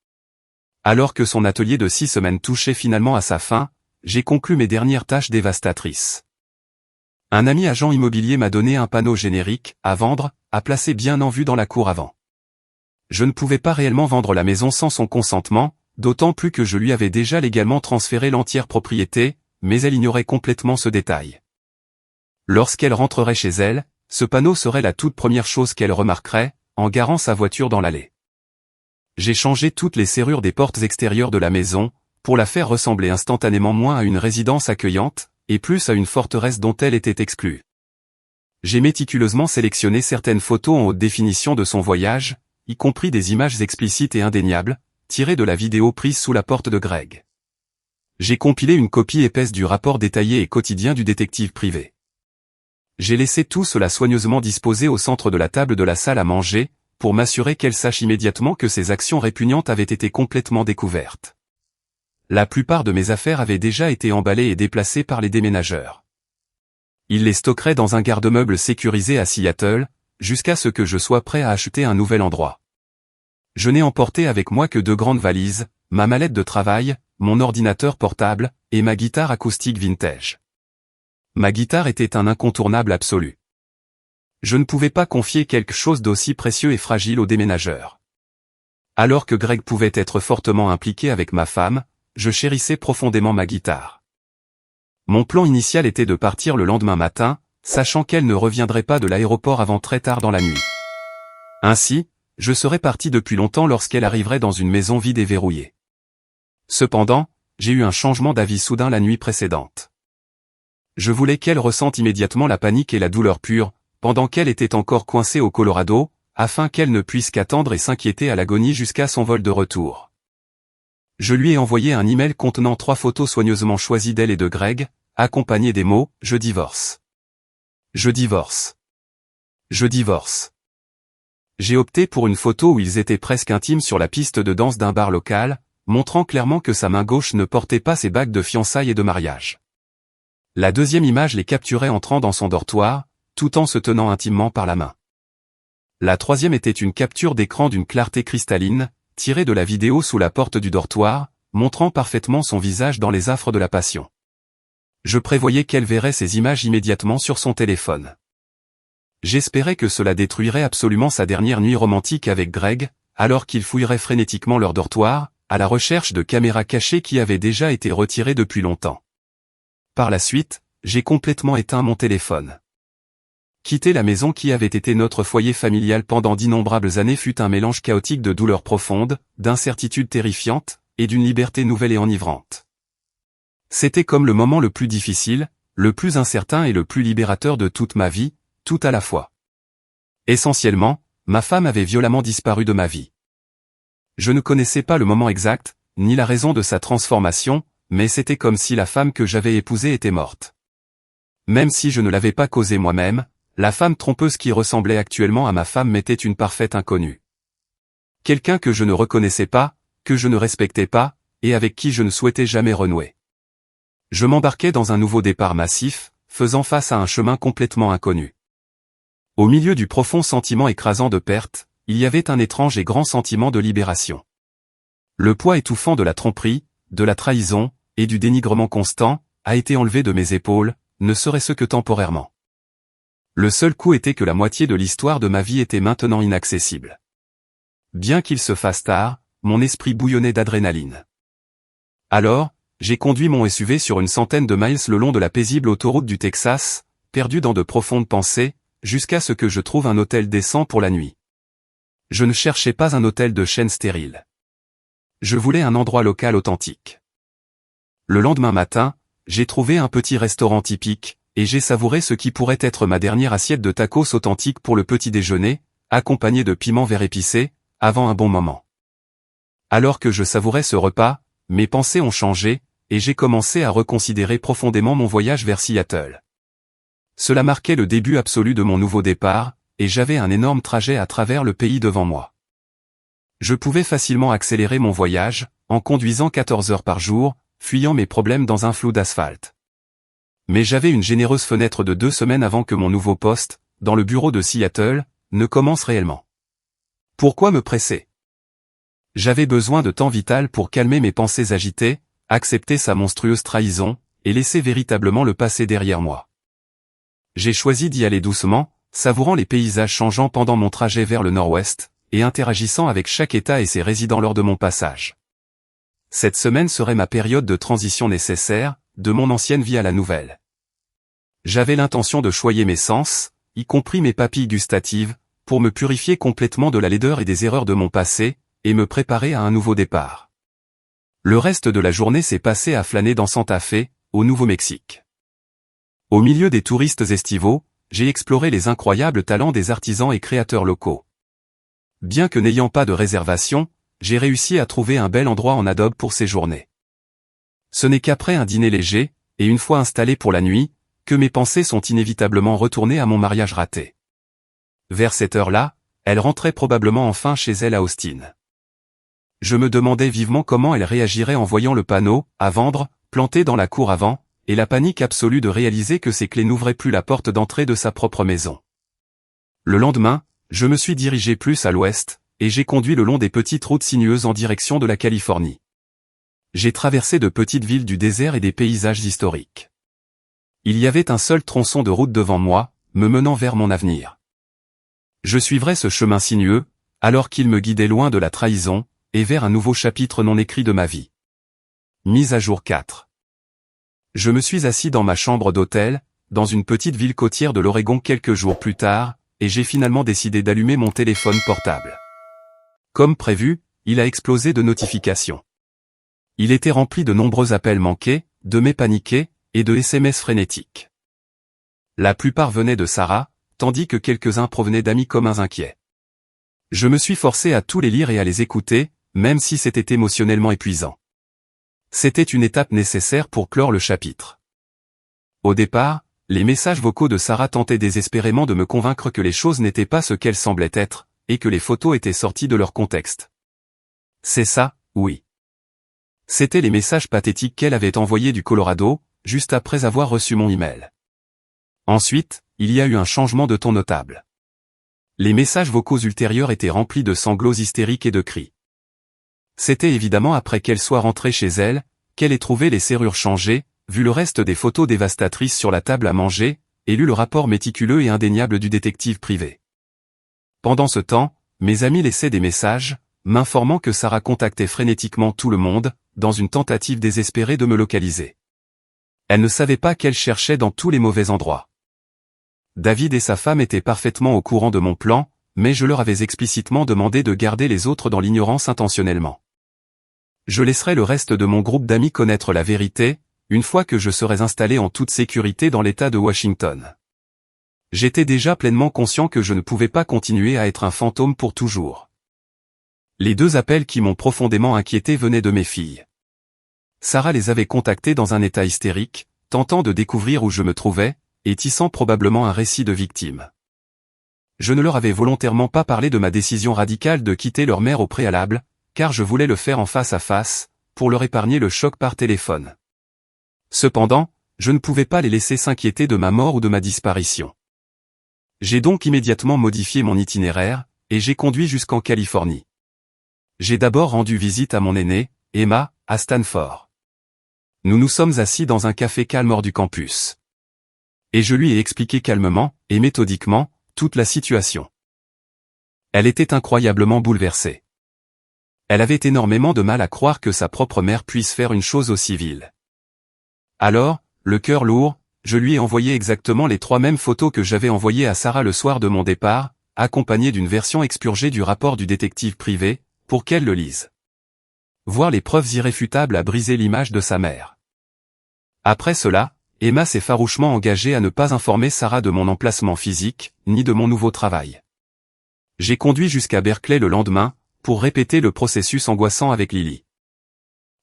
Alors que son atelier de 6 semaines touchait finalement à sa fin, j'ai conclu mes dernières tâches dévastatrices. Un ami agent immobilier m'a donné un panneau générique, à vendre, à placer bien en vue dans la cour avant. Je ne pouvais pas réellement vendre la maison sans son consentement, d'autant plus que je lui avais déjà légalement transféré l'entière propriété, mais elle ignorait complètement ce détail. Lorsqu'elle rentrerait chez elle, ce panneau serait la toute première chose qu'elle remarquerait, en garant sa voiture dans l'allée. J'ai changé toutes les serrures des portes extérieures de la maison, pour la faire ressembler instantanément moins à une résidence accueillante, et plus à une forteresse dont elle était exclue. J'ai méticuleusement sélectionné certaines photos en haute définition de son voyage, y compris des images explicites et indéniables, tirées de la vidéo prise sous la porte de Greg. J'ai compilé une copie épaisse du rapport détaillé et quotidien du détective privé. J'ai laissé tout cela soigneusement disposé au centre de la table de la salle à manger, pour m'assurer qu'elle sache immédiatement que ses actions répugnantes avaient été complètement découvertes. La plupart de mes affaires avaient déjà été emballées et déplacées par les déménageurs. Ils les stockeraient dans un garde-meuble sécurisé à Seattle, jusqu'à ce que je sois prêt à acheter un nouvel endroit. Je n'ai emporté avec moi que 2 grandes valises, ma mallette de travail, mon ordinateur portable, et ma guitare acoustique vintage. Ma guitare était un incontournable absolu. Je ne pouvais pas confier quelque chose d'aussi précieux et fragile aux déménageurs. Alors que Greg pouvait être fortement impliqué avec ma femme, je chérissais profondément ma guitare. Mon plan initial était de partir le lendemain matin, sachant qu'elle ne reviendrait pas de l'aéroport avant très tard dans la nuit. Ainsi, je serais parti depuis longtemps lorsqu'elle arriverait dans une maison vide et verrouillée. Cependant, j'ai eu un changement d'avis soudain la nuit précédente. Je voulais qu'elle ressente immédiatement la panique et la douleur pure, pendant qu'elle était encore coincée au Colorado, afin qu'elle ne puisse qu'attendre et s'inquiéter à l'agonie jusqu'à son vol de retour. Je lui ai envoyé un email contenant 3 photos soigneusement choisies d'elle et de Greg, accompagnées des mots « Je divorce. Je divorce. Je divorce ». J'ai opté pour une photo où ils étaient presque intimes sur la piste de danse d'un bar local, montrant clairement que sa main gauche ne portait pas ses bagues de fiançailles et de mariage. La deuxième image les capturait entrant dans son dortoir, tout en se tenant intimement par la main. La troisième était une capture d'écran d'une clarté cristalline, tirée de la vidéo sous la porte du dortoir, montrant parfaitement son visage dans les affres de la passion. Je prévoyais qu'elle verrait ces images immédiatement sur son téléphone. J'espérais que cela détruirait absolument sa dernière nuit romantique avec Greg, alors qu'il fouillerait frénétiquement leur dortoir, à la recherche de caméras cachées qui avaient déjà été retirées depuis longtemps. Par la suite, j'ai complètement éteint mon téléphone. Quitter la maison qui avait été notre foyer familial pendant d'innombrables années fut un mélange chaotique de douleurs profondes, d'incertitudes terrifiantes, et d'une liberté nouvelle et enivrante. C'était comme le moment le plus difficile, le plus incertain et le plus libérateur de toute ma vie, tout à la fois. Essentiellement, ma femme avait violemment disparu de ma vie. Je ne connaissais pas le moment exact, ni la raison de sa transformation, mais c'était comme si la femme que j'avais épousée était morte. Même si je ne l'avais pas causée moi-même, la femme trompeuse qui ressemblait actuellement à ma femme m'était une parfaite inconnue. Quelqu'un que je ne reconnaissais pas, que je ne respectais pas, et avec qui je ne souhaitais jamais renouer. Je m'embarquais dans un nouveau départ massif, faisant face à un chemin complètement inconnu. Au milieu du profond sentiment écrasant de perte, il y avait un étrange et grand sentiment de libération. Le poids étouffant de la tromperie, de la trahison, et du dénigrement constant, a été enlevé de mes épaules, ne serait-ce que temporairement. Le seul coup était que la moitié de l'histoire de ma vie était maintenant inaccessible. Bien qu'il se fasse tard, mon esprit bouillonnait d'adrénaline. Alors, j'ai conduit mon SUV sur une centaine de miles le long de la paisible autoroute du Texas, perdu dans de profondes pensées, jusqu'à ce que je trouve un hôtel décent pour la nuit. Je ne cherchais pas un hôtel de chaîne stérile. Je voulais un endroit local authentique. Le lendemain matin, j'ai trouvé un petit restaurant typique, et j'ai savouré ce qui pourrait être ma dernière assiette de tacos authentique pour le petit déjeuner, accompagné de piments verts épicés, avant un bon moment. Alors que je savourais ce repas, mes pensées ont changé, et j'ai commencé à reconsidérer profondément mon voyage vers Seattle. Cela marquait le début absolu de mon nouveau départ, et j'avais un énorme trajet à travers le pays devant moi. Je pouvais facilement accélérer mon voyage, en conduisant 14 heures par jour, fuyant mes problèmes dans un flou d'asphalte. Mais j'avais une généreuse fenêtre de 2 semaines avant que mon nouveau poste, dans le bureau de Seattle, ne commence réellement. Pourquoi me presser? J'avais besoin de temps vital pour calmer mes pensées agitées, accepter sa monstrueuse trahison, et laisser véritablement le passé derrière moi. J'ai choisi d'y aller doucement, savourant les paysages changeants pendant mon trajet vers le nord-ouest, et interagissant avec chaque État et ses résidents lors de mon passage. Cette semaine serait ma période de transition nécessaire, de mon ancienne vie à la nouvelle. J'avais l'intention de choyer mes sens, y compris mes papilles gustatives, pour me purifier complètement de la laideur et des erreurs de mon passé, et me préparer à un nouveau départ. Le reste de la journée s'est passé à flâner dans Santa Fe, au Nouveau-Mexique. Au milieu des touristes estivaux, j'ai exploré les incroyables talents des artisans et créateurs locaux. Bien que n'ayant pas de réservation, j'ai réussi à trouver un bel endroit en adobe pour séjourner. Ce n'est qu'après un dîner léger, et une fois installé pour la nuit, que mes pensées sont inévitablement retournées à mon mariage raté. Vers cette heure-là, elle rentrait probablement enfin chez elle à Austin. Je me demandais vivement comment elle réagirait en voyant le panneau « à vendre » planté dans la cour avant, et la panique absolue de réaliser que ses clés n'ouvraient plus la porte d'entrée de sa propre maison. Le lendemain, je me suis dirigé plus à l'ouest, et j'ai conduit le long des petites routes sinueuses en direction de la Californie. J'ai traversé de petites villes du désert et des paysages historiques. Il y avait un seul tronçon de route devant moi, me menant vers mon avenir. Je suivrais ce chemin sinueux, alors qu'il me guidait loin de la trahison, et vers un nouveau chapitre non écrit de ma vie. Mise à jour 4. Je me suis assis dans ma chambre d'hôtel, dans une petite ville côtière de l'Oregon quelques jours plus tard, et j'ai finalement décidé d'allumer mon téléphone portable. Comme prévu, il a explosé de notifications. Il était rempli de nombreux appels manqués, de mails paniqués, et de SMS frénétiques. La plupart venaient de Sarah, tandis que quelques-uns provenaient d'amis communs inquiets. Je me suis forcé à tous les lire et à les écouter, même si c'était émotionnellement épuisant. C'était une étape nécessaire pour clore le chapitre. Au départ, les messages vocaux de Sarah tentaient désespérément de me convaincre que les choses n'étaient pas ce qu'elles semblaient être, et que les photos étaient sorties de leur contexte. C'est ça, oui. C'étaient les messages pathétiques qu'elle avait envoyés du Colorado, juste après avoir reçu mon email. Ensuite, il y a eu un changement de ton notable. Les messages vocaux ultérieurs étaient remplis de sanglots hystériques et de cris. C'était évidemment après qu'elle soit rentrée chez elle, qu'elle ait trouvé les serrures changées, vu le reste des photos dévastatrices sur la table à manger, et lu le rapport méticuleux et indéniable du détective privé. Pendant ce temps, mes amis laissaient des messages, m'informant que Sarah contactait frénétiquement tout le monde, dans une tentative désespérée de me localiser. Elle ne savait pas qu'elle cherchait dans tous les mauvais endroits. David et sa femme étaient parfaitement au courant de mon plan, mais je leur avais explicitement demandé de garder les autres dans l'ignorance intentionnellement. Je laisserai le reste de mon groupe d'amis connaître la vérité, une fois que je serai installé en toute sécurité dans l'État de Washington. J'étais déjà pleinement conscient que je ne pouvais pas continuer à être un fantôme pour toujours. Les 2 appels qui m'ont profondément inquiété venaient de mes filles. Sarah les avait contactées dans un état hystérique, tentant de découvrir où je me trouvais, et tissant probablement un récit de victime. Je ne leur avais volontairement pas parlé de ma décision radicale de quitter leur mère au préalable, car je voulais le faire en face à face, pour leur épargner le choc par téléphone. Cependant, je ne pouvais pas les laisser s'inquiéter de ma mort ou de ma disparition. J'ai donc immédiatement modifié mon itinéraire, et j'ai conduit jusqu'en Californie. J'ai d'abord rendu visite à mon aînée, Emma, à Stanford. Nous nous sommes assis dans un café calme hors du campus. Et je lui ai expliqué calmement, et méthodiquement, toute la situation. Elle était incroyablement bouleversée. Elle avait énormément de mal à croire que sa propre mère puisse faire une chose aussi vile. Alors, le cœur lourd, je lui ai envoyé exactement les 3 mêmes photos que j'avais envoyées à Sarah le soir de mon départ, accompagnées d'une version expurgée du rapport du détective privé, pour qu'elle le lise. Voir les preuves irréfutables a brisé l'image de sa mère. Après cela, Emma s'est farouchement engagée à ne pas informer Sarah de mon emplacement physique, ni de mon nouveau travail. J'ai conduit jusqu'à Berkeley le lendemain, pour répéter le processus angoissant avec Lily.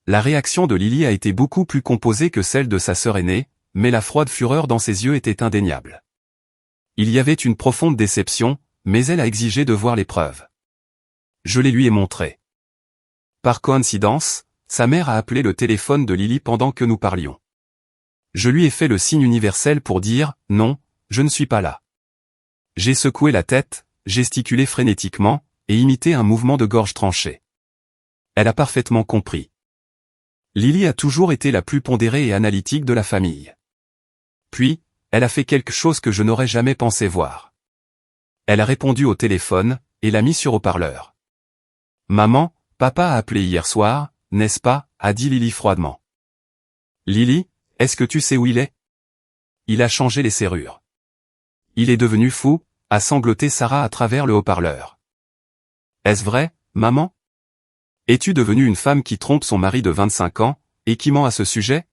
La réaction de Lily a été beaucoup plus composée que celle de sa sœur aînée, mais la froide fureur dans ses yeux était indéniable. Il y avait une profonde déception, mais elle a exigé de voir les preuves. Je les lui ai montrées. Par coïncidence, sa mère a appelé le téléphone de Lily pendant que nous parlions. Je lui ai fait le signe universel pour dire « Non, je ne suis pas là ». J'ai secoué la tête, gesticulé frénétiquement, et imité un mouvement de gorge tranché. Elle a parfaitement compris. Lily a toujours été la plus pondérée et analytique de la famille. Puis, elle a fait quelque chose que je n'aurais jamais pensé voir. Elle a répondu au téléphone, et l'a mis sur haut-parleur. « Maman, papa a appelé hier soir, n'est-ce pas ?» a dit Lily froidement. « Lily, est-ce que tu sais où il est ? Il a changé les serrures. Il est devenu fou, » a sangloté Sarah à travers le haut-parleur. « Est-ce vrai, maman ? Es-tu devenue une femme qui trompe son mari de 25 ans, et qui ment à ce sujet ?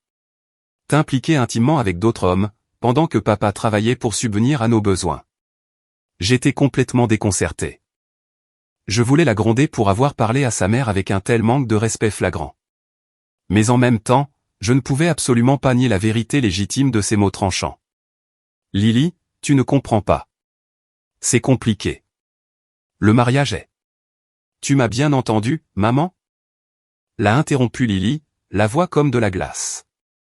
T'impliquer intimement avec d'autres hommes, pendant que papa travaillait pour subvenir à nos besoins. » J'étais complètement déconcerté. Je voulais la gronder pour avoir parlé à sa mère avec un tel manque de respect flagrant. Mais en même temps, je ne pouvais absolument pas nier la vérité légitime de ces mots tranchants. « Lily, tu ne comprends pas. C'est compliqué. Le mariage est... » « Tu m'as bien entendu, maman ?» l'a interrompu Lily, la voix comme de la glace.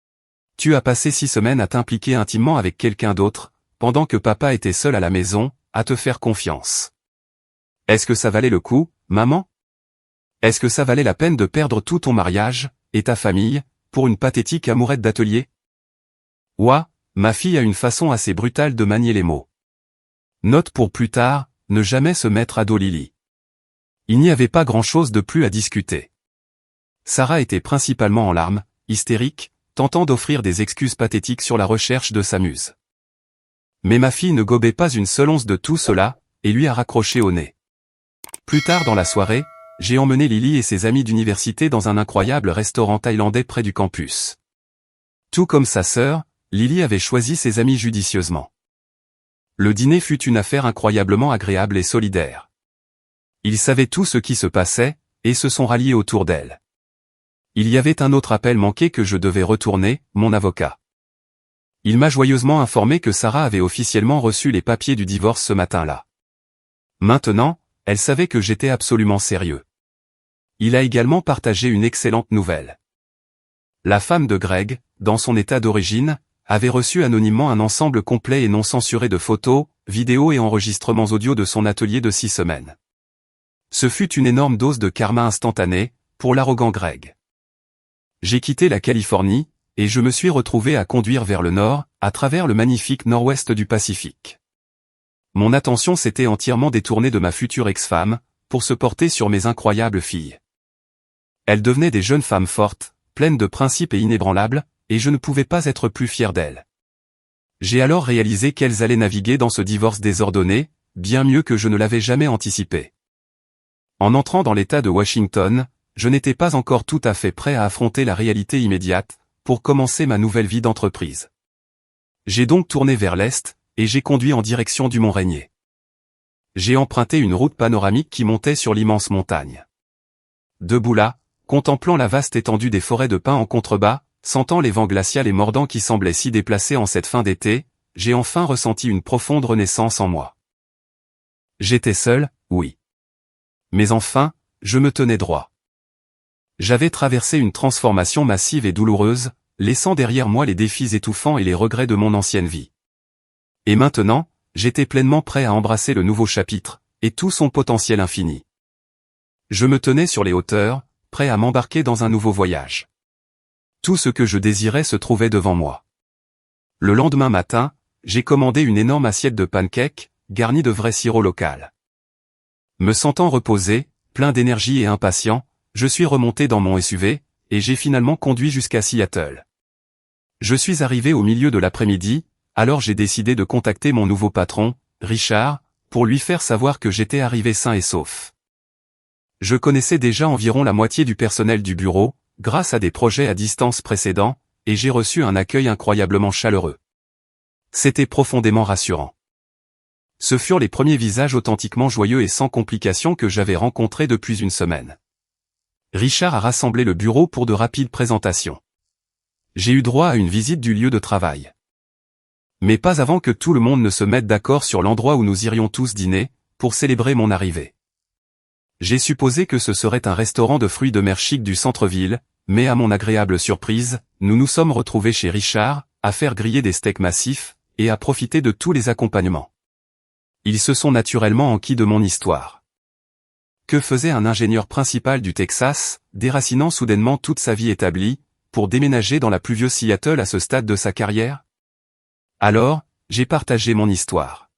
« Tu as passé 6 semaines à t'impliquer intimement avec quelqu'un d'autre, pendant que papa était seul à la maison, à te faire confiance. Est-ce que ça valait le coup, maman ? Est-ce que ça valait la peine de perdre tout ton mariage, et ta famille, pour une pathétique amourette d'atelier ? Ouah, ma fille a une façon assez brutale de manier les mots. Note pour plus tard, ne jamais se mettre à dos Lily. Il n'y avait pas grand-chose de plus à discuter. Sarah était principalement en larmes, hystérique, tentant d'offrir des excuses pathétiques sur la recherche de sa muse. Mais ma fille ne gobait pas une seule once de tout cela, et lui a raccroché au nez. Plus tard dans la soirée, j'ai emmené Lily et ses amis d'université dans un incroyable restaurant thaïlandais près du campus. Tout comme sa sœur, Lily avait choisi ses amis judicieusement. Le dîner fut une affaire incroyablement agréable et solidaire. Ils savaient tout ce qui se passait, et se sont ralliés autour d'elle. Il y avait un autre appel manqué que je devais retourner, mon avocat. Il m'a joyeusement informé que Sarah avait officiellement reçu les papiers du divorce ce matin-là. Maintenant, elle savait que j'étais absolument sérieux. Il a également partagé une excellente nouvelle. La femme de Greg, dans son état d'origine, avait reçu anonymement un ensemble complet et non censuré de photos, vidéos et enregistrements audio de son atelier de 6 semaines. Ce fut une énorme dose de karma instantané, pour l'arrogant Greg. J'ai quitté la Californie, et je me suis retrouvé à conduire vers le nord, à travers le magnifique nord-ouest du Pacifique. Mon attention s'était entièrement détournée de ma future ex-femme, pour se porter sur mes incroyables filles. Elles devenaient des jeunes femmes fortes, pleines de principes et inébranlables, et je ne pouvais pas être plus fier d'elles. J'ai alors réalisé qu'elles allaient naviguer dans ce divorce désordonné, bien mieux que je ne l'avais jamais anticipé. En entrant dans l'État de Washington, je n'étais pas encore tout à fait prêt à affronter la réalité immédiate, pour commencer ma nouvelle vie d'entreprise. J'ai donc tourné vers l'Est, et j'ai conduit en direction du Mont Rainier. J'ai emprunté une route panoramique qui montait sur l'immense montagne. Debout là, contemplant la vaste étendue des forêts de pins en contrebas, sentant les vents glaciaux et mordants qui semblaient si déplacés en cette fin d'été, j'ai enfin ressenti une profonde renaissance en moi. J'étais seul, oui. Mais enfin, je me tenais droit. J'avais traversé une transformation massive et douloureuse, laissant derrière moi les défis étouffants et les regrets de mon ancienne vie. Et maintenant, j'étais pleinement prêt à embrasser le nouveau chapitre, et tout son potentiel infini. Je me tenais sur les hauteurs, prêt à m'embarquer dans un nouveau voyage. Tout ce que je désirais se trouvait devant moi. Le lendemain matin, j'ai commandé une énorme assiette de pancakes, garnie de vrai sirop local. Me sentant reposé, plein d'énergie et impatient, je suis remonté dans mon SUV, et j'ai finalement conduit jusqu'à Seattle. Je suis arrivé au milieu de l'après-midi, alors j'ai décidé de contacter mon nouveau patron, Richard, pour lui faire savoir que j'étais arrivé sain et sauf. Je connaissais déjà environ la moitié du personnel du bureau, grâce à des projets à distance précédents, et j'ai reçu un accueil incroyablement chaleureux. C'était profondément rassurant. Ce furent les premiers visages authentiquement joyeux et sans complications que j'avais rencontrés depuis une semaine. Richard a rassemblé le bureau pour de rapides présentations. J'ai eu droit à une visite du lieu de travail. Mais pas avant que tout le monde ne se mette d'accord sur l'endroit où nous irions tous dîner, pour célébrer mon arrivée. J'ai supposé que ce serait un restaurant de fruits de mer chic du centre-ville, mais à mon agréable surprise, nous nous sommes retrouvés chez Richard, à faire griller des steaks massifs, et à profiter de tous les accompagnements. Ils se sont naturellement enquis de mon histoire. Que faisait un ingénieur principal du Texas, déracinant soudainement toute sa vie établie, pour déménager dans la pluvieuse Seattle à ce stade de sa carrière? Alors, j'ai partagé mon histoire.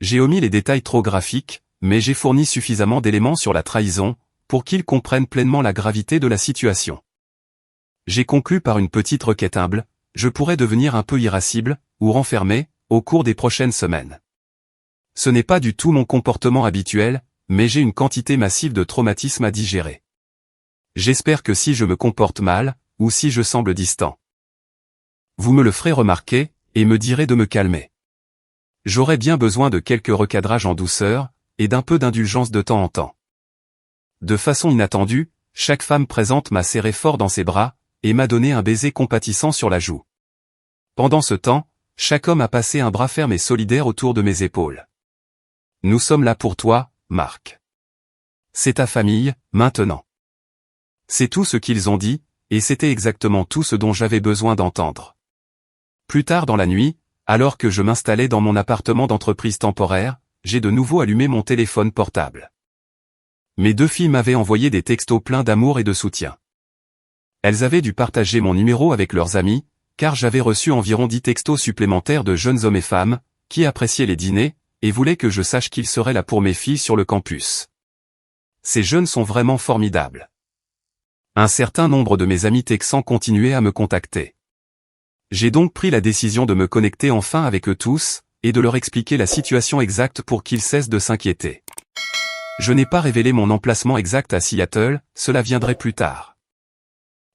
J'ai omis les détails trop graphiques, mais j'ai fourni suffisamment d'éléments sur la trahison, pour qu'ils comprennent pleinement la gravité de la situation. J'ai conclu par une petite requête humble, je pourrais devenir un peu irascible, ou renfermé, au cours des prochaines semaines. Ce n'est pas du tout mon comportement habituel, mais j'ai une quantité massive de traumatismes à digérer. J'espère que si je me comporte mal, ou si je semble distant, vous me le ferez remarquer, et me direz de me calmer. J'aurais bien besoin de quelques recadrages en douceur, et d'un peu d'indulgence de temps en temps. De façon inattendue, chaque femme présente m'a serré fort dans ses bras, et m'a donné un baiser compatissant sur la joue. Pendant ce temps, chaque homme a passé un bras ferme et solidaire autour de mes épaules. Nous sommes là pour toi, Marc. C'est ta famille, maintenant. C'est tout ce qu'ils ont dit, et c'était exactement tout ce dont j'avais besoin d'entendre. Plus tard dans la nuit, alors que je m'installais dans mon appartement d'entreprise temporaire, j'ai de nouveau allumé mon téléphone portable. Mes 2 filles m'avaient envoyé des textos pleins d'amour et de soutien. Elles avaient dû partager mon numéro avec leurs amis, car j'avais reçu environ 10 textos supplémentaires de jeunes hommes et femmes, qui appréciaient les dîners, et voulaient que je sache qu'ils seraient là pour mes filles sur le campus. ces jeunes sont vraiment formidables. Un certain nombre de mes amis texans continuaient à me contacter. J'ai donc pris la décision de me connecter enfin avec eux tous, et de leur expliquer la situation exacte pour qu'ils cessent de s'inquiéter. Je n'ai pas révélé mon emplacement exact à Seattle, cela viendrait plus tard.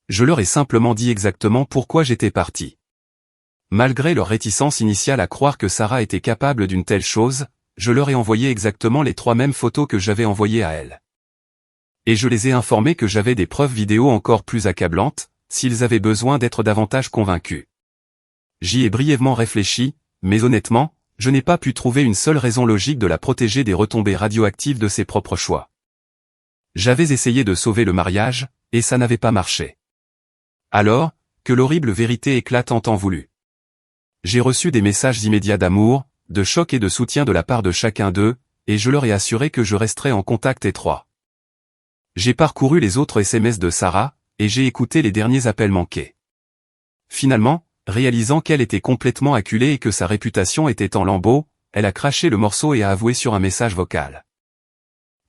Je leur ai simplement dit exactement pourquoi j'étais parti. Malgré leur réticence initiale à croire que Sarah était capable d'une telle chose, je leur ai envoyé exactement les 3 mêmes photos que j'avais envoyées à elle. Et je les ai informés que j'avais des preuves vidéo encore plus accablantes, s'ils avaient besoin d'être davantage convaincus. J'y ai brièvement réfléchi, mais honnêtement, je n'ai pas pu trouver une seule raison logique de la protéger des retombées radioactives de ses propres choix. J'avais essayé de sauver le mariage, et ça n'avait pas marché. Alors, que l'horrible vérité éclate en temps voulu. J'ai reçu des messages immédiats d'amour, de choc et de soutien de la part de chacun d'eux, et je leur ai assuré que je resterais en contact étroit. J'ai parcouru les autres SMS de Sarah, et j'ai écouté les derniers appels manqués. Finalement, réalisant qu'elle était complètement acculée et que sa réputation était en lambeaux, elle a craché le morceau et a avoué sur un message vocal.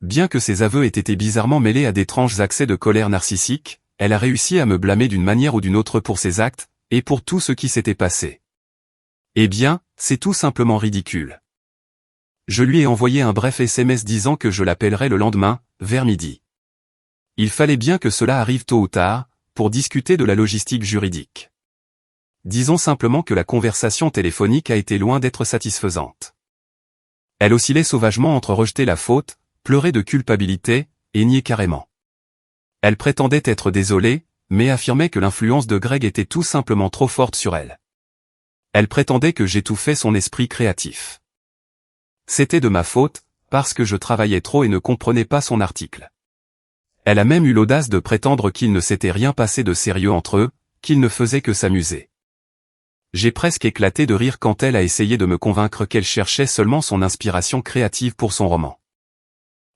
Bien que ses aveux aient été bizarrement mêlés à d'étranges accès de colère narcissique, elle a réussi à me blâmer d'une manière ou d'une autre pour ses actes, et pour tout ce qui s'était passé. Eh bien, c'est tout simplement ridicule. Je lui ai envoyé un bref SMS disant que je l'appellerais le lendemain, vers midi. Il fallait bien que cela arrive tôt ou tard, pour discuter de la logistique juridique. Disons simplement que la conversation téléphonique a été loin d'être satisfaisante. Elle oscillait sauvagement entre rejeter la faute, pleurer de culpabilité, et nier carrément. Elle prétendait être désolée, mais affirmait que l'influence de Greg était tout simplement trop forte sur elle. Elle prétendait que j'étouffais son esprit créatif. C'était de ma faute, parce que je travaillais trop et ne comprenais pas son article. Elle a même eu l'audace de prétendre qu'il ne s'était rien passé de sérieux entre eux, qu'ils ne faisaient que s'amuser. J'ai presque éclaté de rire quand elle a essayé de me convaincre qu'elle cherchait seulement son inspiration créative pour son roman.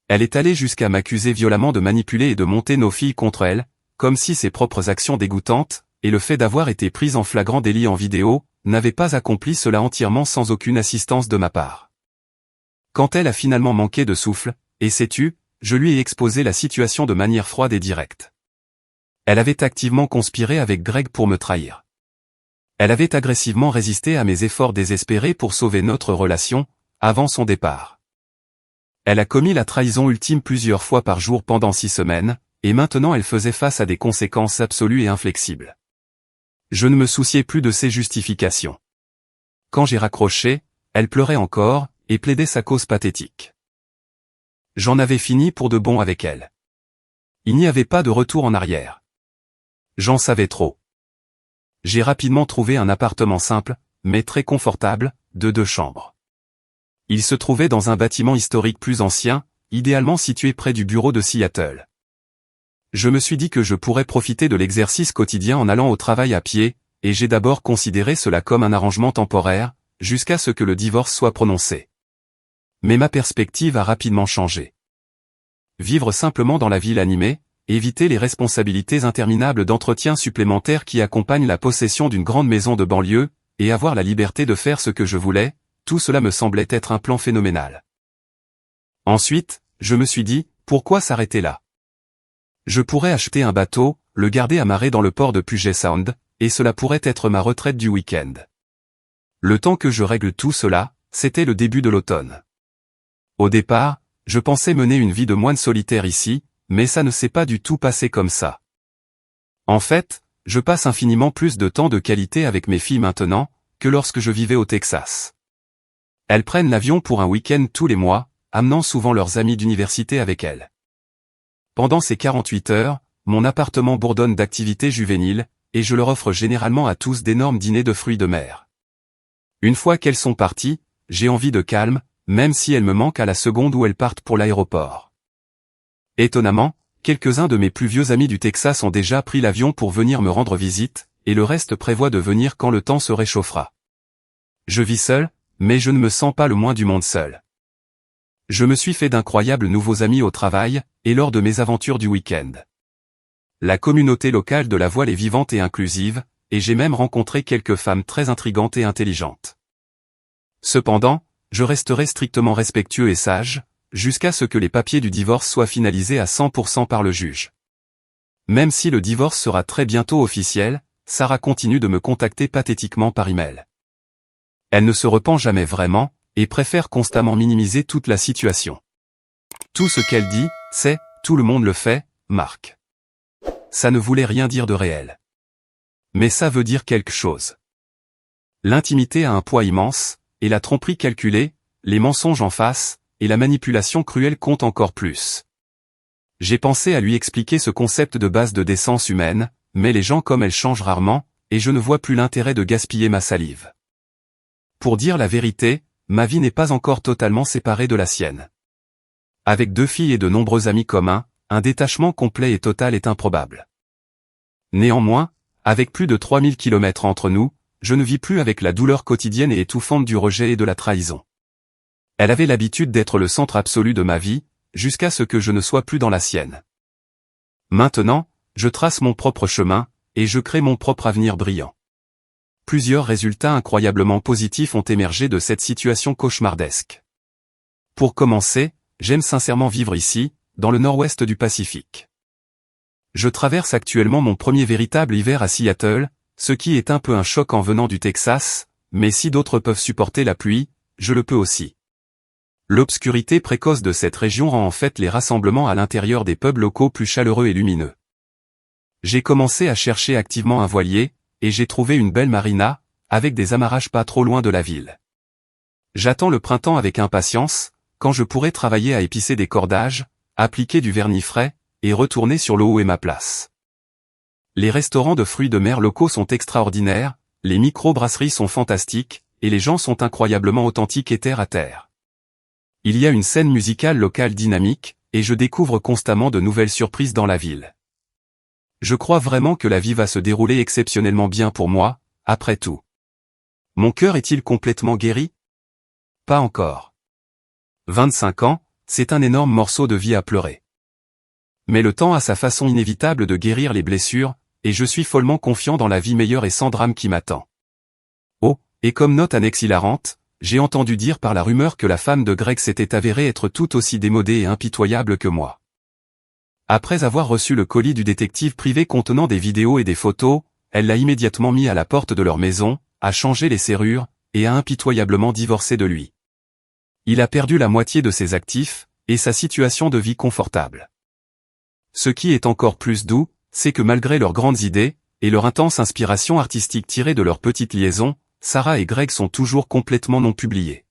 Elle est allée jusqu'à m'accuser violemment de manipuler et de monter nos filles contre elle, comme si ses propres actions dégoûtantes, et le fait d'avoir été prise en flagrant délit en vidéo, n'avaient pas accompli cela entièrement sans aucune assistance de ma part. Quand elle a finalement manqué de souffle, et s'est tue, je lui ai exposé la situation de manière froide et directe. Elle avait activement conspiré avec Greg pour me trahir. Elle avait agressivement résisté à mes efforts désespérés pour sauver notre relation, avant son départ. Elle a commis la trahison ultime plusieurs fois par jour pendant 6 semaines, et maintenant elle faisait face à des conséquences absolues et inflexibles. Je ne me souciais plus de ses justifications. Quand j'ai raccroché, elle pleurait encore, et plaidait sa cause pathétique. J'en avais fini pour de bon avec elle. Il n'y avait pas de retour en arrière. J'en savais trop. J'ai rapidement trouvé un appartement simple, mais très confortable, de 2 chambres. Il se trouvait dans un bâtiment historique plus ancien, idéalement situé près du bureau de Seattle. Je me suis dit que je pourrais profiter de l'exercice quotidien en allant au travail à pied, et j'ai d'abord considéré cela comme un arrangement temporaire, jusqu'à ce que le divorce soit prononcé. Mais ma perspective a rapidement changé. Vivre simplement dans la ville animée, éviter les responsabilités interminables d'entretien supplémentaires qui accompagnent la possession d'une grande maison de banlieue, et avoir la liberté de faire ce que je voulais, tout cela me semblait être un plan phénoménal. Ensuite, je me suis dit, pourquoi s'arrêter là? Je pourrais acheter un bateau, le garder amarré dans le port de Puget Sound, et cela pourrait être ma retraite du week-end. Le temps que je règle tout cela, c'était le début de l'automne. Au départ, je pensais mener une vie de moine solitaire ici, mais ça ne s'est pas du tout passé comme ça. En fait, je passe infiniment plus de temps de qualité avec mes filles maintenant, que lorsque je vivais au Texas. Elles prennent l'avion pour un week-end tous les mois, amenant souvent leurs amis d'université avec elles. Pendant ces 48 heures, mon appartement bourdonne d'activités juvéniles, et je leur offre généralement à tous d'énormes dîners de fruits de mer. Une fois qu'elles sont parties, j'ai envie de calme, même si elles me manquent à la seconde où elles partent pour l'aéroport. Étonnamment, quelques-uns de mes plus vieux amis du Texas ont déjà pris l'avion pour venir me rendre visite, et le reste prévoit de venir quand le temps se réchauffera. Je vis seul, mais je ne me sens pas le moins du monde seul. Je me suis fait d'incroyables nouveaux amis au travail, et lors de mes aventures du week-end. La communauté locale de la voile est vivante et inclusive, et j'ai même rencontré quelques femmes très intrigantes et intelligentes. Cependant, je resterai strictement respectueux et sage, jusqu'à ce que les papiers du divorce soient finalisés à 100% par le juge. Même si le divorce sera très bientôt officiel, Sarah continue de me contacter pathétiquement par email. Elle ne se repent jamais vraiment, et préfère constamment minimiser toute la situation. Tout ce qu'elle dit, c'est « tout le monde le fait, Marc ». Ça ne voulait rien dire de réel. Mais ça veut dire quelque chose. L'intimité a un poids immense, et la tromperie calculée, les mensonges en face, et la manipulation cruelle comptent encore plus. J'ai pensé à lui expliquer ce concept de base de décence humaine, mais les gens comme elle changent rarement, et je ne vois plus l'intérêt de gaspiller ma salive. Pour dire la vérité, ma vie n'est pas encore totalement séparée de la sienne. Avec 2 filles et de nombreux amis communs, un détachement complet et total est improbable. Néanmoins, avec plus de 3000 km entre nous, je ne vis plus avec la douleur quotidienne et étouffante du rejet et de la trahison. Elle avait l'habitude d'être le centre absolu de ma vie, jusqu'à ce que je ne sois plus dans la sienne. Maintenant, je trace mon propre chemin, et je crée mon propre avenir brillant. Plusieurs résultats incroyablement positifs ont émergé de cette situation cauchemardesque. Pour commencer, j'aime sincèrement vivre ici, dans le nord-ouest du Pacifique. Je traverse actuellement mon premier véritable hiver à Seattle, ce qui est un peu un choc en venant du Texas, mais si d'autres peuvent supporter la pluie, je le peux aussi. L'obscurité précoce de cette région rend en fait les rassemblements à l'intérieur des pubs locaux plus chaleureux et lumineux. J'ai commencé à chercher activement un voilier, et j'ai trouvé une belle marina, avec des amarrages pas trop loin de la ville. J'attends le printemps avec impatience, quand je pourrai travailler à épicer des cordages, appliquer du vernis frais, et retourner sur l'eau où est ma place. Les restaurants de fruits de mer locaux sont extraordinaires, les micro-brasseries sont fantastiques, et les gens sont incroyablement authentiques et terre à terre. Il y a une scène musicale locale dynamique, et je découvre constamment de nouvelles surprises dans la ville. Je crois vraiment que la vie va se dérouler exceptionnellement bien pour moi, après tout. Mon cœur est-il complètement guéri? Pas encore. 25 ans, c'est un énorme morceau de vie à pleurer. Mais le temps a sa façon inévitable de guérir les blessures, et je suis follement confiant dans la vie meilleure et sans drame qui m'attend. Oh, et comme note annexe hilarante, j'ai entendu dire par la rumeur que la femme de Greg s'était avérée être tout aussi démodée et impitoyable que moi. Après avoir reçu le colis du détective privé contenant des vidéos et des photos, elle l'a immédiatement mis à la porte de leur maison, a changé les serrures, et a impitoyablement divorcé de lui. Il a perdu la moitié de ses actifs, et sa situation de vie confortable. Ce qui est encore plus doux, c'est que malgré leurs grandes idées, et leur intense inspiration artistique tirée de leur petite liaison, Sarah et Greg sont toujours complètement non publiés.